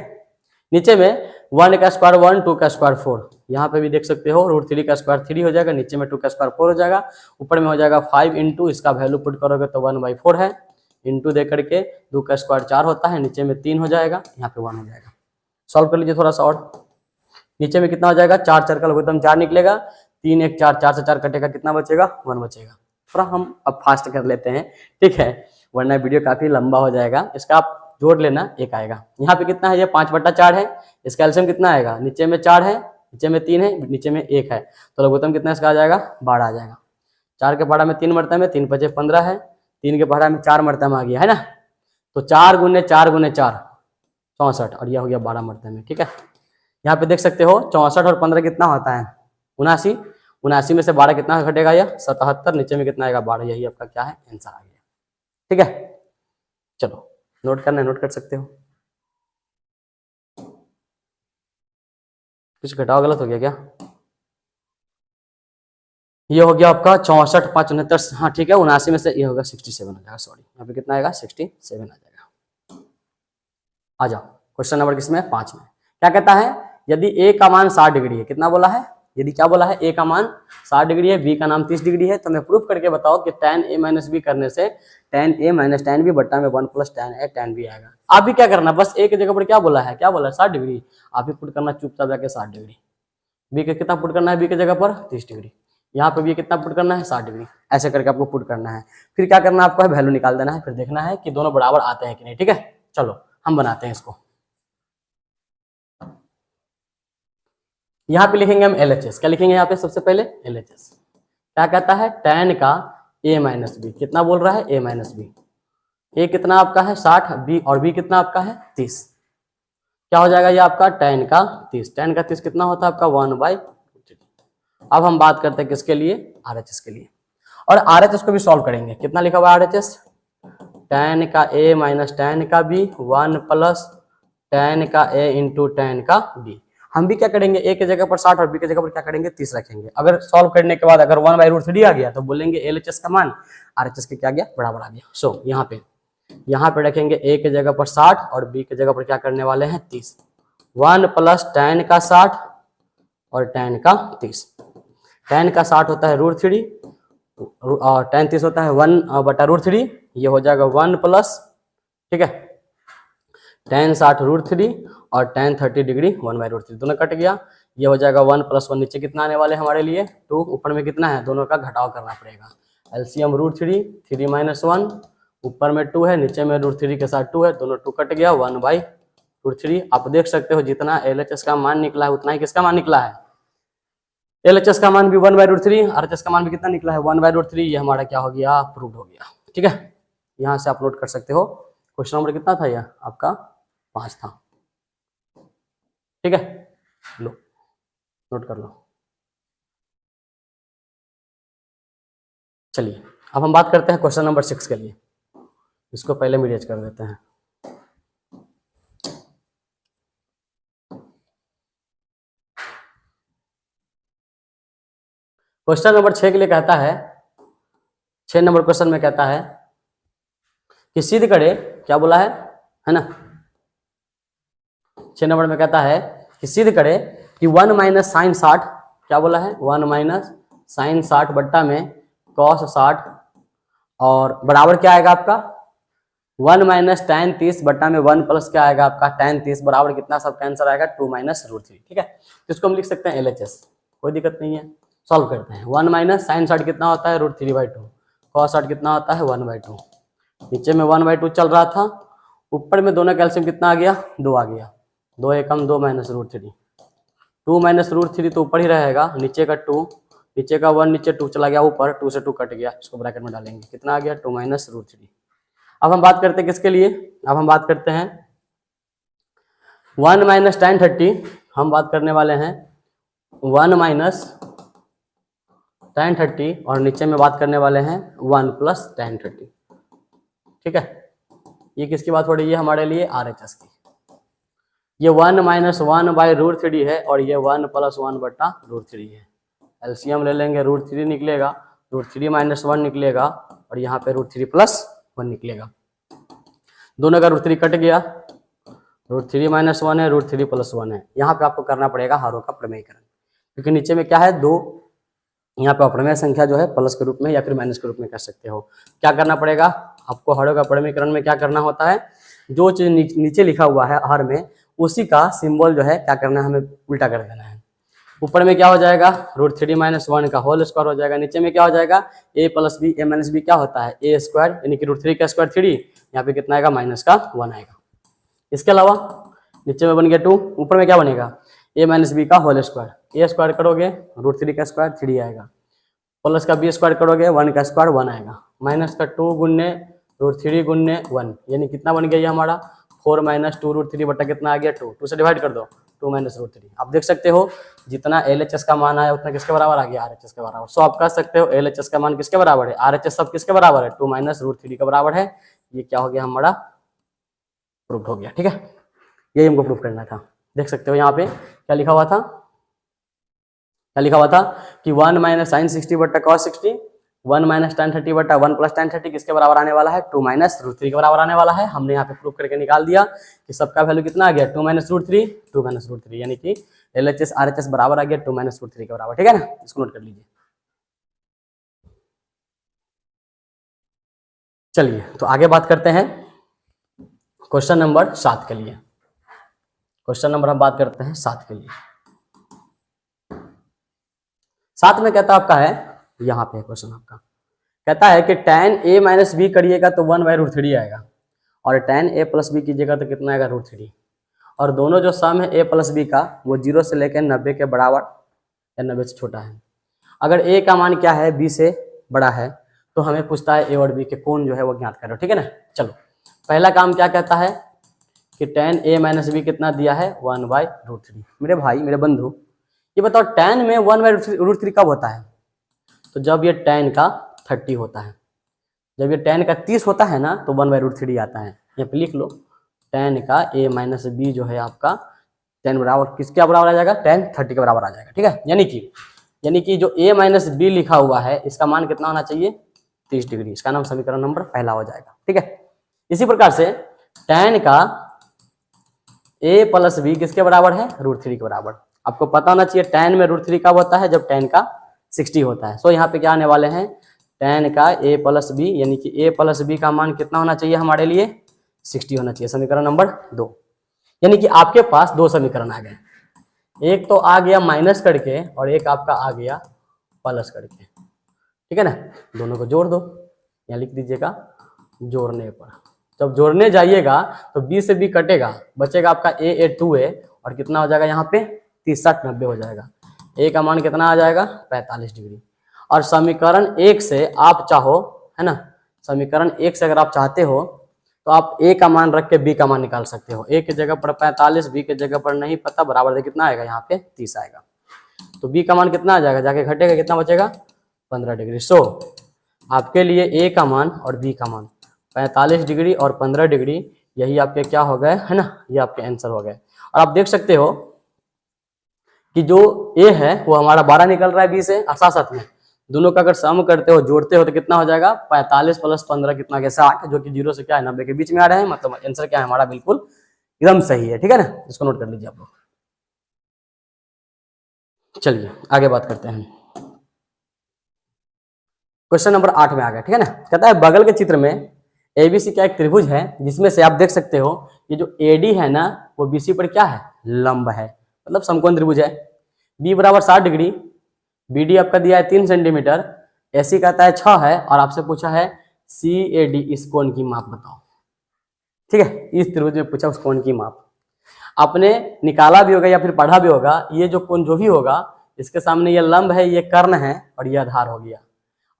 नीचे में 1 का स्क्वायर 1, 2 का स्क्वायर 4, यहाँ पे भी देख सकते हो √3 का स्क्वायर 3 हो जाएगा, नीचे में 2 का स्क्वायर 4 हो जाएगा, ऊपर में हो जाएगा 5 इंटू इसका वैल्यू पुट करोगे तो 1/4 है, इंटू दे करके 2 का स्क्वायर 4 होता है, नीचे में 3 हो जाएगा, यहाँ पे 1 हो जाएगा। सॉल्व कर लीजिए थोड़ा सा और, नीचे में कितना हो जाएगा 4 4 का लघुत्तम 4 निकलेगा, 3 1 4, 4 से 4 कटेगा, कितना बचेगा 1 बचेगा। थोड़ा हम अब फास्ट कर लेते हैं, ठीक है, वरना वीडियो काफी लंबा हो जाएगा। इसका आप जोड़ लेना, 1 आएगा। यहाँ पे कितना है, ये 5/4 है, इसका एलसीएम कितना आएगा, नीचे में 4 है, नीचे में 3 है, नीचे में 1 है, तो लघुत्तम कितना इसका आ जाएगा 12 आ जाएगा। 4 के पहाड़ा में 3 मरतबे में 3 5 15 है, 3 के पहाड़ा में 4 मरतबे आ गया है ना, तो 4 × 4 × 4 64, और यह हो गया 12 मरतबे में। ठीक है, यहाँ पे देख सकते हो 64 और 15 कितना होता है 79, 79 में से 12 कितना घटेगा, यह 77, नीचे में कितना आएगा 12, यही आपका क्या है आंसर आ गया। ठीक है, चलो नोट करना है, नोट कर सकते हो। कुछ घटाओ गलत हो गया क्या, ये हो गया आपका 64 5 69, हाँ ठीक है, 79 में से ये होगा 67 आ जाएगा, सॉरी यहाँ पे कितना आएगा 67 आ जाएगा। आ जाओ क्वेश्चन नंबर किसमें 5 में, क्या कहता है, यदि a का मान 60 डिग्री है, कितना बोला है, यदि क्या बोला है, ए का मान 60 डिग्री है, बी का नाम 30 डिग्री है, तो मैं प्रूफ करके बताओ कि tan a माइनस बी करने से tan a minus tan b बट्टा में 1 plus tan a tan b आएगा। आप भी क्या करना, बस ए की जगह पर क्या बोला है, 60 डिग्री, आप भी पुट करना चुपचाप जाके 60 डिग्री। बी के कितना पुट करना है, बी की जगह पर 30 डिग्री, यहाँ पे भी कितना पुट करना है, 60 डिग्री, ऐसे करके आपको पुट करना है। फिर क्या करना है, आपको है वैल्यू निकाल देना है, फिर देखना है कि दोनों बराबर आते हैं कि नहीं। ठीक है, चलो हम बनाते हैं इसको। यहाँ पे लिखेंगे हम LHS, क्या लिखेंगे यहाँ पे, सबसे पहले LHS क्या कहता है, tan का a माइनस बी, कितना बोल रहा है, a माइनस बी, a कितना आपका है 60, b और b कितना आपका है 30, क्या हो जाएगा ये आपका tan का 30, tan का 30 कितना होता है आपका 1/। अब हम बात करते हैं किसके लिए, RHS के लिए, और RHS को भी सॉल्व करेंगे। कितना लिखा हुआ है RHS, tan का a माइनस tan का b 1 प्लस tan का a इंटू tan का b। हम भी क्या करेंगे, a की जगह पर 60 और b की जगह पर क्या करेंगे 30 रखेंगे। अगर सॉल्व करने के बाद अगर 1/√3 आ गया तो बोलेंगे LHS का मान RHS के क्या गया, बराबर आ गया। सो यहाँ पे रखेंगे a की जगह पर 60 और b की जगह पर क्या करने वाले हैं 30, 1 प्लस tan का 60 और tan का 30। tan का 60 होता है √3 और tan 30 होता है 1/√3, ये हो जाएगा 1 प्लस, ठीक है, tan 60 √3 और tan 30 डिग्री 1/√3, दोनों कट गया, ये हो जाएगा 1 प्लस 1, नीचे कितना आने वाले हमारे लिए 2, ऊपर में कितना है, दोनों का घटाव करना पड़ेगा। LCM √3, 3 माइनस 1, ऊपर में 2 है, नीचे में √3 के साथ 2 है, दोनों 2 कट गया, 1/√3। आप देख सकते हो जितना LHS का मान निकला है उतना ही किसका मान निकला है, LHS का मान भी 1/√3, RHS का मान भी कितना निकला है 1/√3, ये हमारा क्या हो गया, प्रूव हो गया। ठीक है, यहाँ से आप नोट कर सकते हो, क्वेश्चन नंबर कितना था, यह आपका 5 था। ठीक है, लो नोट कर लो। चलिए अब हम बात करते हैं क्वेश्चन नंबर 6 के लिए, इसको पहले मिरेज कर देते हैं। क्वेश्चन नंबर 6 के लिए कहता है, 6 नंबर क्वेश्चन में कहता है कि सिद्ध करे, क्या बोला है ना, 6 नंबर में कहता है कि सिद्ध करे कि 1 माइनस साइन 60, क्या बोला है, 1 माइनस साइन 60 बट्टा में कॉस 60 और बराबर क्या आएगा आपका 1 माइनस tan 30 बट्टा में 1 प्लस क्या आएगा आपका tan 30 बराबर कितना, सब कैंसर आएगा 2 माइनस √3। ठीक है, तो इसको हम लिख सकते हैं LHS, कोई दिक्कत नहीं है, सॉल्व करते हैं। 1 माइनस साइन 60 कितना होता है √3/2, कॉस 60 कितना होता है 1/2, नीचे में 1/2 चल रहा था, ऊपर में दोनों कैल्शियम कितना आ गया 2 आ गया, 2 एकम 2 माइनस √3, 2 माइनस √3 तो ऊपर ही रहेगा, नीचे का 2, नीचे का 1, नीचे 2 चला गया ऊपर, 2 से 2 कट गया, इसको ब्रैकेट में डालेंगे, कितना आ गया 2 माइनस √3। अब हम बात करते हैं किसके लिए, अब हम बात करते हैं 1 माइनस tan 30, हम बात करने वाले हैं 1 माइनस tan 30 और नीचे में बात करने वाले हैं 1 प्लस tan 30। ठीक है, ये किसकी बात हो रही है हमारे लिए, RHS की। ये 1 माइनस 1/√3 है और ये 1 प्लस 1/√3 है। LCM ले लेंगे, √3 निकलेगा, √3 माइनस 1 निकलेगा और यहाँ पे √3 प्लस 1 निकलेगा, दोनों का √3 कट गया, √3 माइनस 1 है, √3 प्लस 1 है। यहाँ पे आपको करना पड़ेगा हरों का प्रमेयकरण, क्योंकि नीचे में क्या है 2, यहाँ पे अप्रमेय संख्या जो है प्लस के रूप में या फिर माइनस के रूप में कर सकते हो। क्या करना पड़ेगा आपको, हरों का प्रमेयकरण में क्या करना होता है, जो चीज नीचे लिखा हुआ है हर में उसी का सिंबल जो है क्या करना है, हमें उल्टा कर देना है। ऊपर में क्या हो जाएगा √3 माइनस 1 का होल स्क्वायर हो जाएगा, नीचे में क्या हो जाएगा a plus B, a minus B क्या होता है a स्क्वायर, यानी कि √3 का स्क्वायर 3, यहाँ पे कितना आएगा माइनस का 1 आएगा। इसके अलावा नीचे में बन गया 2, ऊपर में क्या बनेगा a माइनस बी का होल स्क्वायर, a स्क्वायर करोगे √3 का स्क्वायर 3 आएगा, प्लस का b स्क्वायर करोगे 1 का स्क्वायर 1 आएगा, माइनस का 2 गुन्ने √3 गुन्ने 1, यानी कितना बन गया ये हमारा 4 माइनस 2 √3 बटा कितना आ गया 2, 2 से डिवाइड कर दो 2 माइनस √3। आप देख सकते हो जितना LHS का मान आया उतना किसके बराबर आ गया RHS के बराबर। सो आप कह सकते हो LHS का मान किसके बराबर है, RHS सब किसके बराबर है 2 माइनस √3 के बराबर है। ये क्या हो गया हमारा प्रूफ हो गया। ठीक है, यही हमको प्रूफ करना था। देख सकते हो यहाँ पे क्या लिखा हुआ था, क्या लिखा हुआ था कि 1 माइनस साइन 60 बटा कॉस 60, 1 माइनस tan 30 बटा 1 प्लस tan 30 किसके बराबर आने वाला है 2 माइनस √3 के बराबर आने वाला है। हमने यहाँ पे प्रूफ करके निकाल दिया कि सबका वैल्यू कितना आ गया 2 माइनस √3, 2 माइनस √3, यानी कि LHS RHS बराबर आ गया 2 - √3 के बराबर, ठीक है ना, इसको नोट कर लीजिए। चलिए तो आगे बात करते हैं क्वेश्चन नंबर 7 के लिए। क्वेश्चन नंबर हम बात करते हैं 7 के लिए। 7 में कहता आपका है, यहाँ पे क्वेश्चन आपका कहता है कि tan a - b करिएगा तो 1/√3 आएगा, और tan a + b कीजिएगा तो कितना आएगा √3, और दोनों जो सम है a + b का वो 0 से लेकर 90 के बराबर या 90 से छोटा है। अगर a का मान क्या है, b से बड़ा है, तो हमें पूछता है a और b के कोण जो है वो ज्ञात करो, ठीक है ना। चलो पहला काम क्या कहता है कि tan a - b कितना दिया है 1/√3। मेरे भाई मेरे बंधु ये बताओ tan में 1/√3 कब होता है, तो जब ये tan का 30 होता है। जब ये tan का 30 होता है ना तो 1/√3 आता है। यहाँ पे लिख लो tan का a - b जो है आपका tan बराबर किसके बराबर आ जाएगा, tan 30 के बराबर आ जाएगा, ठीक है। यानी कि जो a - b लिखा हुआ है इसका मान कितना होना चाहिए 30 डिग्री। इसका नाम समीकरण नंबर पहला हो जाएगा, ठीक है। इसी प्रकार से tan का a + b किसके बराबर है √3 के बराबर। आपको पता होना चाहिए tan में √3 कब होता है, जब tan का 60 होता है। सो यहाँ पे क्या आने वाले हैं tan का a + b, यानी कि a + b का मान कितना होना चाहिए हमारे लिए 60 होना चाहिए, समीकरण नंबर 2। यानी कि आपके पास दो समीकरण आ गए, एक तो आ गया माइनस करके और एक आपका आ गया प्लस करके, ठीक है ना। दोनों को जोड़ दो, यहाँ लिख दीजिएगा जोड़ने पर। जब जोड़ने जाइएगा तो b से b कटेगा, बचेगा आपका a 2a और कितना हो जाएगा यहाँ पे 30 60 90 हो जाएगा। a का मान कितना आ जाएगा 45 डिग्री। और समीकरण 1 से आप चाहो, है ना, समीकरण 1 से अगर आप चाहते हो तो आप a का मान रख के b का मान निकाल सकते हो। a की जगह पर 45, b की जगह पर नहीं पता, बराबर दे कितना आएगा यहाँ पे 30 आएगा। तो b का मान कितना आ जाएगा, जाके घटेगा कितना बचेगा 15 डिग्री। सो आपके लिए a का मान और b का मान 45 डिग्री और 15 डिग्री, यही आपके क्या हो गए, है ना, ये आपके आंसर हो गए। और आप देख सकते हो कि जो a है वो हमारा 12 निकल रहा है b से, साथ साथ में दोनों का अगर सम करते हो जोड़ते हो तो कितना हो जाएगा 45 + 15 कितना के 60, जो कि 0 से क्या है 90 के बीच में आ रहे हैं। मतलब आंसर क्या है हमारा बिल्कुल एकदम सही है, ठीक है ना। इसको नोट कर लीजिए आप लोग। चलिए आगे बात करते हैं, क्वेश्चन नंबर 8 में आ गया, ठीक है ना। कहता है बगल के चित्र में ABC का एक त्रिभुज है जिसमें से आप देख सकते हो ये जो AD है ना वो BC पर क्या है लंब है, मतलब समकोण त्रिभुज है। B बराबर 60 डिग्री, BD आपका दिया है 3 सेंटीमीटर, AC कहता है 6 है, और आपसे पूछा है CAD इस कोण की माप बताओ, ठीक है। इस त्रिभुज में पूछा उस कोण की माप। आपने निकाला भी होगा या फिर पढ़ा भी होगा, ये जो कोण जो भी होगा इसके सामने ये लंब है, ये कर्ण है और ये आधार हो गया,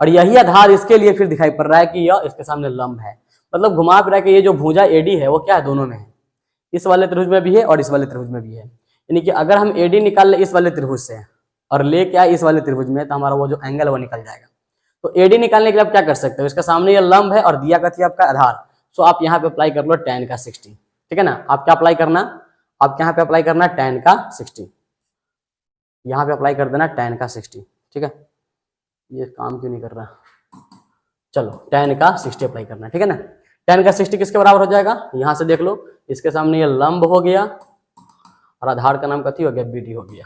और यही आधार इसके लिए फिर दिखाई पड़ रहा है कि यह इसके सामने लंब है। मतलब घुमा फिरा के ये जो भुजा AD है वो क्या है दोनों में है, इस वाले त्रिभुज में भी है और इस वाले त्रिभुज में भी है। यानी कि अगर हम AD निकाल ले इस वाले त्रिभुज से और ले क्या इस वाले त्रिभुज में, तो हमारा वो जो एंगल वो निकल जाएगा। तो AD निकालने के लिए आप क्या कर सकते हो, इसका सामने ये लंब है और दिया का थी आपका आधार। सो आप यहाँ पे अप्लाई कर लो tan का 60, ठीक है ना। आप क्या अप्लाई करना, आप यहाँ पे अप्लाई करना tan का 60, यहाँ पे अप्लाई कर देना tan का 60, ठीक है। ये काम क्यों नहीं कर रहा, चलो tan का 60 अप्लाई करना, ठीक है ना। tan का 60 किसके बराबर हो जाएगा, यहाँ से देख लो, इसके सामने ये लंब हो गया और आधार का नाम कथी हो गया BD हो गया।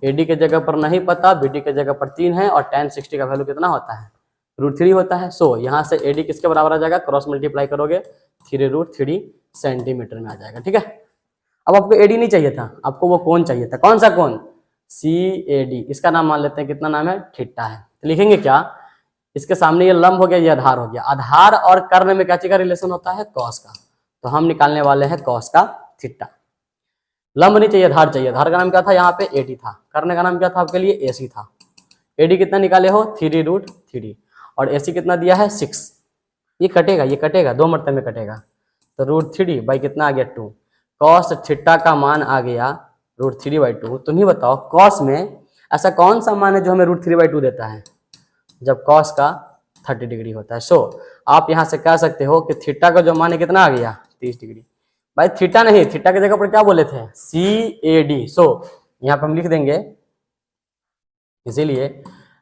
AD के जगह पर नहीं पता, BD के जगह पर 3 है, और tan 60 का वैल्यू कितना होता है √3 होता है। सो यहाँ से AD किसके बराबर आ जाएगा, क्रॉस मल्टीप्लाई करोगे 3√3 सेंटीमीटर में आ जाएगा, ठीक है। अब आपको AD नहीं चाहिए था, आपको वो कोण चाहिए था। कौन सा कोण, CAD। इसका नाम मान लेते हैं, कितना नाम है थीटा है। तो लिखेंगे क्या, इसके सामने ये लंब हो गया, ये आधार हो गया। आधार और कर्ण में क्या चीज का रिलेशन होता है कॉस का, तो हम निकालने वाले हैं कॉस का थीटा। लंब नहीं चाहिए, आधार चाहिए। आधार का नाम क्या था यहाँ पे AD था, कर्ण का नाम क्या था आपके लिए AC था। AD कितना निकाले हो 3√3 और AC कितना दिया है 6। ये कटेगा 2 मरतबे में कटेगा, तो √3 बाई कितना आ गया 2। कॉस थीटा का मान आ गया √3/2। तुम ही बताओ कॉस में ऐसा कौन सा मान है जो हमें √3/2 देता है, जब कॉस का 30 डिग्री होता है। सो आप यहाँ से कह सकते हो कि थीटा का जो मान है कितना आ गया 30 डिग्री। भाई थीटा नहीं, थीटा की जगह पर क्या बोले थे CAD। सो यहाँ पर हम लिख देंगे, इसीलिए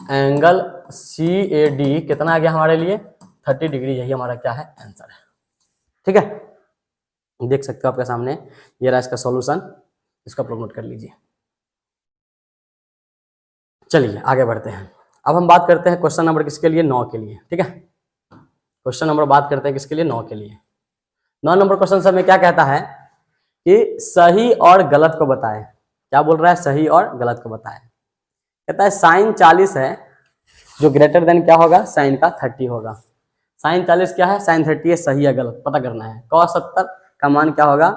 एंगल CAD कितना आ गया हमारे लिए 30 डिग्री, यही हमारा क्या है आंसर है, ठीक है। देख सकते हो आपके सामने ये रहा इसका सॉल्यूशन, इसको आप लोग नोट कर लीजिए। चलिए आगे बढ़ते हैं। अब हम बात करते हैं क्वेश्चन नंबर किसके लिए, 9 के लिए। ठीक है, क्वेश्चन नंबर बात करते हैं किसके लिए, 9 के लिए। 9 नंबर क्वेश्चन से हमें क्या कहता है कि सही और गलत को बताए। क्या बोल रहा है, सही और गलत को बताए। कहता है साइन 40 है जो ग्रेटर देन क्या होगा, साइन का 30 होगा। साइन 40 क्या है, साइन 30 है, सही या गलत पता करना है। cos 70 का मान क्या होगा,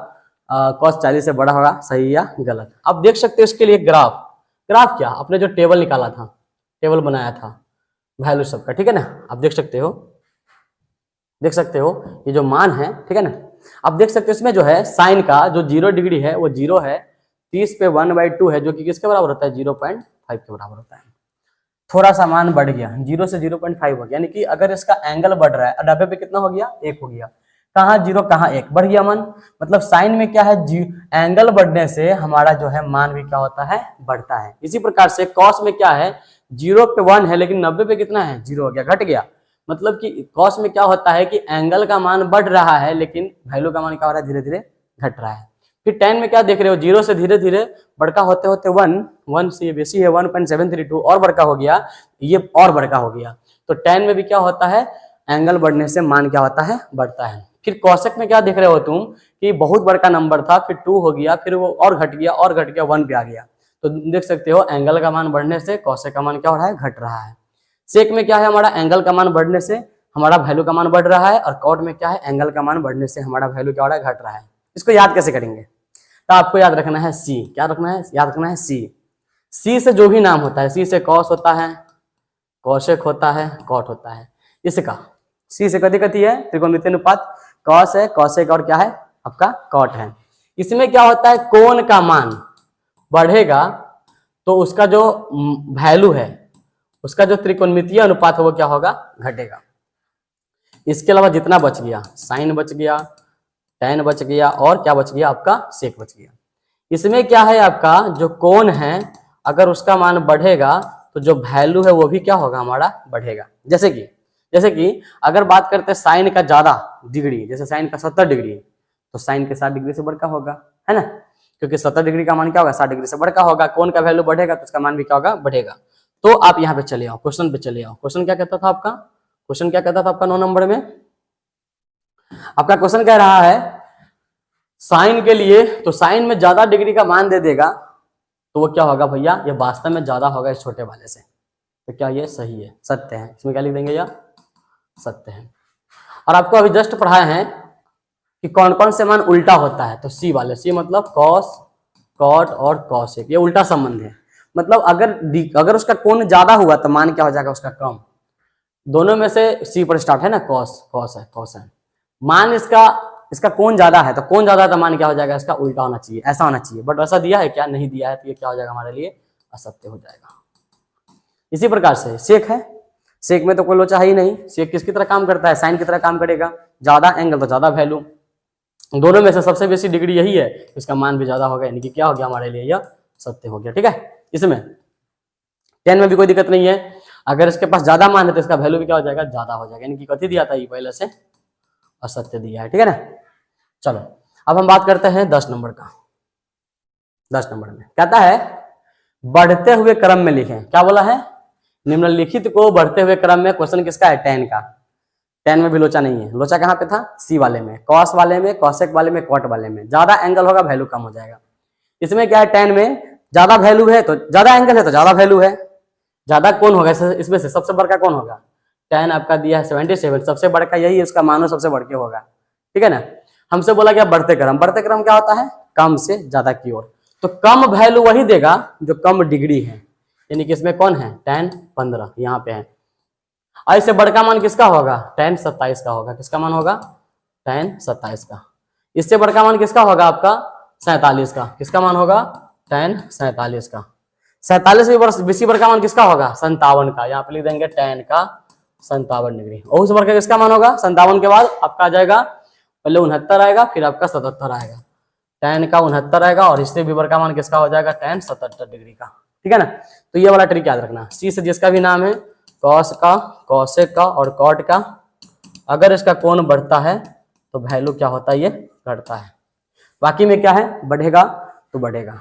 cos 40 से बड़ा होगा, सही या गलत। अब देख सकते हो इसके लिए ग्राफ, ग्राफ क्या, अपने जो टेबल निकाला था, टेबल बनाया था वैल्यू सबका, ठीक है ना। आप देख सकते हो, देख सकते हो ये जो मान है, ठीक है ना। अब देख सकते हो इसमें जो है साइन का जो 0 डिग्री है वो 0 है, 30 पे 1/2 है जो कि किसके बराबर होता है, 0.5 के बराबर होता है। थोड़ा सा मान बढ़ गया, 0 से 0.5 हो गया, यानी कि अगर इसका एंगल बढ़ रहा है, 90 पे कितना हो गया, 1 हो गया। कहाँ 0 कहाँ 1, बढ़ गया मान। मतलब साइन में क्या है, एंगल बढ़ने से हमारा जो है मान भी क्या होता है, बढ़ता है। इसी प्रकार से कॉस में क्या है, 0 पे 1 है लेकिन 90 पे कितना है, 0 हो गया, घट गया। मतलब कि कॉस में क्या होता है कि एंगल का मान बढ़ रहा है लेकिन वैल्यू का मान क्या हो रहा है, धीरे धीरे घट रहा है। फिर tan में क्या देख रहे हो, 0 से धीरे धीरे बड़का होते होते 1 से ये बेसी है, 1.732 और बड़का हो गया, ये और बड़का हो गया। तो tan में भी क्या होता है, एंगल बढ़ने से मान क्या होता है, बढ़ता है। फिर कॉसेक में क्या देख रहे हो तुम कि बहुत बड़का नंबर था, फिर 2 हो गया, फिर वो और घट गया और घट गया, 1 पे आ गया। तो देख सकते हो एंगल का मान बढ़ने से कॉसेक का मान क्या हो रहा है, घट रहा है। सेक में क्या है, हमारा एंगल का मान बढ़ने से हमारा वैल्यू का मान बढ़ रहा है, और कॉट में क्या है, एंगल का मान बढ़ने से हमारा वैल्यू क्या हो रहा है, घट रहा है। इसको याद कैसे करेंगे, तो आपको याद रखना है सी, क्या रखना है, याद रखना है सी। सी से जो भी नाम होता है, सी से कॉस होता है, कॉसेक होता है, कॉट होता है। इसका सी से कथी कथी है, त्रिकोणमितीय अनुपात, कॉस है, कॉसेक और क्या है आपका कॉट है। इसमें क्या होता है, कोण का मान बढ़ेगा तो उसका जो वैल्यू है, उसका जो त्रिकोणमितीय अनुपात है वो क्या होगा, घटेगा। इसके अलावा जितना बच गया, साइन बच गया, tan बच गया और क्या बच गया, आपका सेक बच गया। इसमें क्या है, आपका जो कोण है अगर उसका मान बढ़ेगा तो जो वैल्यू है वो भी क्या होगा, हमारा बढ़ेगा। जैसे कि अगर बात करते हैं साइन का ज्यादा डिग्री, जैसे साइन का 70 डिग्री तो साइन के 60 डिग्री से बड़का होगा, है ना, क्योंकि 70 डिग्री का मान क्या होगा, 60 डिग्री से बड़का होगा। कोण का वैल्यू बढ़ेगा तो उसका मान भी क्या होगा, बढ़ेगा। तो आप यहाँ पे चले आओ, क्वेश्चन पे चले आओ। क्वेश्चन क्या कहता था आपका, क्वेश्चन क्या कहता था आपका 9 नंबर में, आपका क्वेश्चन कह रहा है साइन के लिए, तो साइन में ज्यादा डिग्री का मान दे देगा तो वो क्या होगा भैया, ये वास्तव में ज्यादा होगा इस छोटे वाले से। तो क्या ये सही है, सत्य है, इसमें क्या लिख देंगे, या सत्य है। और आपको अभी जस्ट पढ़ाए हैं कि कौन कौन से मान उल्टा होता है, तो सी वाले, सी मतलब कॉस, कॉट और कॉसेक, ये उल्टा संबंध है। मतलब अगर उसका कोण ज्यादा हुआ तो मान क्या हो जाएगा, उसका कम। दोनों में से सी पर स्टार्ट है ना, कॉस, कॉस है। मान इसका कोण ज्यादा है, तो कोण ज्यादा है तो मान क्या हो जाएगा, इसका उल्टा होना चाहिए, ऐसा होना चाहिए। बट ऐसा दिया है क्या, नहीं दिया है, तो ये क्या हो जाएगा हमारे लिए, असत्य हो जाएगा। इसी प्रकार से सेक है, सेक में तो कोई लोचा ही नहीं, सेक किसकी तरह काम करता है, साइन की तरह काम करेगा। ज्यादा एंगल तो ज्यादा वैल्यू, दोनों में से सबसे बेसी डिग्री यही है, इसका मान भी ज्यादा होगा, यानी कि क्या हो गया हमारे लिए, यह सत्य हो गया। ठीक है, इसमें tan में भी कोई दिक्कत नहीं है, अगर इसके पास ज्यादा मान है तो इसका वैल्यू भी क्या हो जाएगा, ज्यादा हो जाएगा, यानी कि कथी दिया था ये पहले से, असत्य दिया है। ठीक है ना। चलो अब हम बात करते हैं 10 नंबर का। 10 नंबर में कहता है बढ़ते हुए क्रम में लिखें। क्या बोला है, निम्नलिखित को बढ़ते हुए क्रम में, क्वेश्चन किसका है, tan का। tan में भी लोचा नहीं है, लोचा कहाँ पे था, सी वाले में, कॉस वाले में, कॉसेक वाले में, कॉट वाले में। ज्यादा एंगल होगा वैल्यू कम हो जाएगा। इसमें क्या है, tan में ज्यादा वैल्यू है तो ज्यादा एंगल है तो ज्यादा वैल्यू है, ज्यादा कौन होगा इसमें से सबसे बड़का कौन होगा, tan आपका दिया है 77, सबसे बड़का यही है, इसका मानो सबसे बढ़ के होगा। ठीक है ना। हमसे बोला गया बढ़ते क्रम, बढ़ते क्रम क्या होता है, कम से ज्यादा की ओर, तो कम वैल्यू वही देगा जो कम डिग्री है, यानी कि इसमें कौन है, tan 15 यहाँ पे है। ऐसे बड़का मान किसका होगा, tan 27 का होगा। किसका मान होगा, tan 27 का। इससे बड़का मान किसका होगा, आपका 47 का। किसका मान होगा, tan 47 का। 47 बीसी बड़का मान किसका होगा, 57 का। यहाँ पे लिख देंगे tan का 57 डिग्री। और उस बड़का किसका मान होगा, 57 के बाद आपका आ जाएगा, पहले 69 आएगा, फिर आपका 77 आएगा, tan का 69 आएगा, और इससे भी बड़का मान किसका हो जाएगा, tan 77 डिग्री का। ठीक है ना। तो ये वाला ट्रिक याद रखना। सी से जिसका भी नाम है, कॉस का, कॉसेक का और कॉट का, अगर इसका कोण बढ़ता है तो वैल्यू क्या होता है, ये घटता है। बाकी में क्या है, बढ़ेगा तो बढ़ेगा,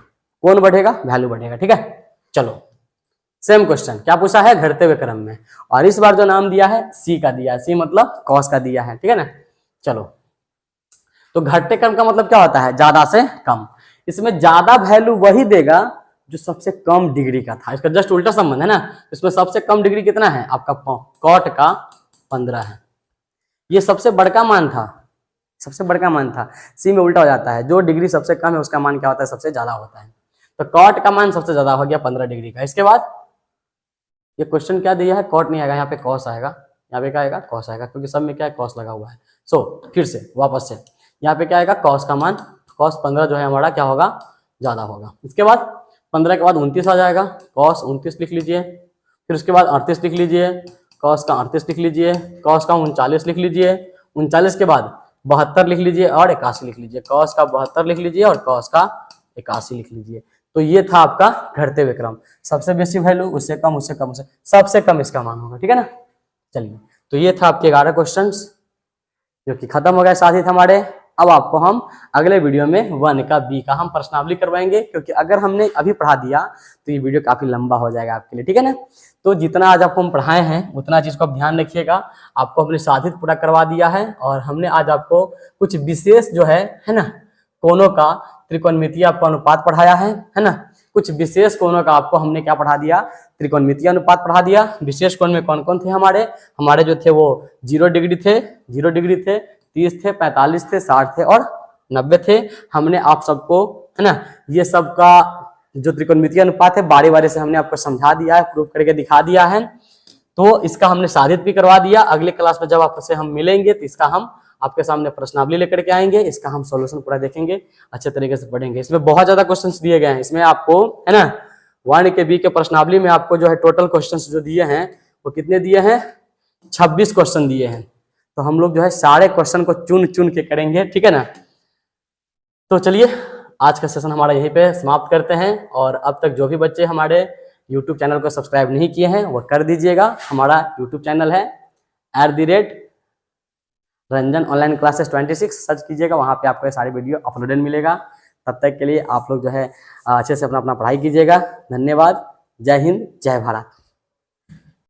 कोण बढ़ेगा वैल्यू बढ़ेगा। ठीक है। चलो सेम क्वेश्चन क्या पूछा है, घटते हुए क्रम में, और इस बार जो नाम दिया है सी का दिया है, सी मतलब कॉस का दिया है, ठीक है ना। चलो, तो घटते क्रम का मतलब क्या होता है, ज्यादा से कम। इसमें ज्यादा वैल्यू वही देगा जो सबसे कम डिग्री का था, इसका जस्ट उल्टा संबंध है ना। इसमें सबसे कम डिग्री कितना है आपका, कॉट का 15 है, ये सबसे बड़का मान था, सबसे बड़का मान था। सी में उल्टा हो जाता है, जो डिग्री सबसे कम है उसका मान क्या होता है, सबसे ज्यादा होता है। तो कॉट का मान सबसे ज्यादा हो गया 15 डिग्री का। इसके बाद ये क्वेश्चन क्या दिया है, कॉट नहीं आएगा, यहाँ पे कॉस आएगा, यहाँ पे क्या आएगा, कॉस आएगा, क्योंकि सब में क्या है, कॉस लगा हुआ है। सो फिर से वापस से यहाँ पे क्या आएगा, कॉस का मान, कॉस 15 जो है हमारा क्या होगा, ज्यादा होगा। इसके बाद 15 के बाद 29 आ जाएगा, कॉस 29 लिख लीजिए। फिर उसके बाद 38 लिख लीजिए, कॉस का 38 लिख लीजिए, कॉस का 39 लिख लीजिए, 39 के बाद 72 लिख लीजिए और 81 लिख लीजिए, कॉस का 72 लिख लीजिए और कॉस का 81 लिख लीजिए। तो ये था आपका घटते हुए क्रम, सबसे बेसी वैल्यू, उससे कम, उससे कम, उससे सबसे कम इसका मान होगा, ठीक है ना। चलिए, तो ये था आपके 11 क्वेश्चंस जो कि खत्म हो गए साथ ही हमारे। अब आपको हम अगले वीडियो में 1 का बी का हम प्रश्नावली करवाएंगे, क्योंकि अगर हमने अभी पढ़ा दिया तो ये वीडियो काफी लंबा हो जाएगा आपके लिए, ठीक है ना। तो जितना आज आपको हम पढ़ाए हैं उतना चीज को आप ध्यान रखिएगा। आपको हमने साधित पूरा करवा दिया है, और हमने आज आपको कुछ विशेष जो है ना, कोणों का त्रिकोणमितीय आपको अनुपात पढ़ाया है ना। कुछ विशेष कोणों का आपको हमने क्या पढ़ा दिया, त्रिकोणमितीय अनुपात पढ़ा दिया। विशेष कोण में कौन कौन थे हमारे जो थे वो 0 डिग्री थे, 0 डिग्री थे, 30 थे, 45 थे, 60 थे और 90 थे। हमने आप सबको है ना ये सब का जो त्रिकोणमितीय अनुपात है बारी बारी से हमने आपको समझा दिया है, प्रूफ करके दिखा दिया है। तो इसका हमने साधित भी करवा दिया। अगले क्लास में जब आपसे हम मिलेंगे तो इसका हम आपके सामने प्रश्नावली लेकर के आएंगे, इसका हम सॉल्यूशन पूरा देखेंगे, अच्छे तरीके से पढ़ेंगे। इसमें बहुत ज्यादा क्वेश्चंस दिए गए हैं, इसमें आपको है ना 1 के बी के प्रश्नावली में आपको जो है टोटल क्वेश्चंस जो दिए हैं वो कितने दिए हैं, 26 क्वेश्चन दिए हैं। तो हम लोग जो है सारे क्वेश्चन को चुन चुन के करेंगे, ठीक है ना। तो चलिए, आज का सेशन हमारा यहीं पे समाप्त करते हैं। और अब तक जो भी बच्चे हमारे YouTube चैनल को सब्सक्राइब नहीं किए हैं वो कर दीजिएगा। हमारा YouTube चैनल है @रंजन ऑनलाइन क्लासेस 26, सर्च कीजिएगा, वहाँ पे आपको ये सारी वीडियो अपलोडेड मिलेगा। तब तक के लिए आप लोग जो है अच्छे से अपना पढ़ाई कीजिएगा। धन्यवाद, जय हिंद, जय भारत।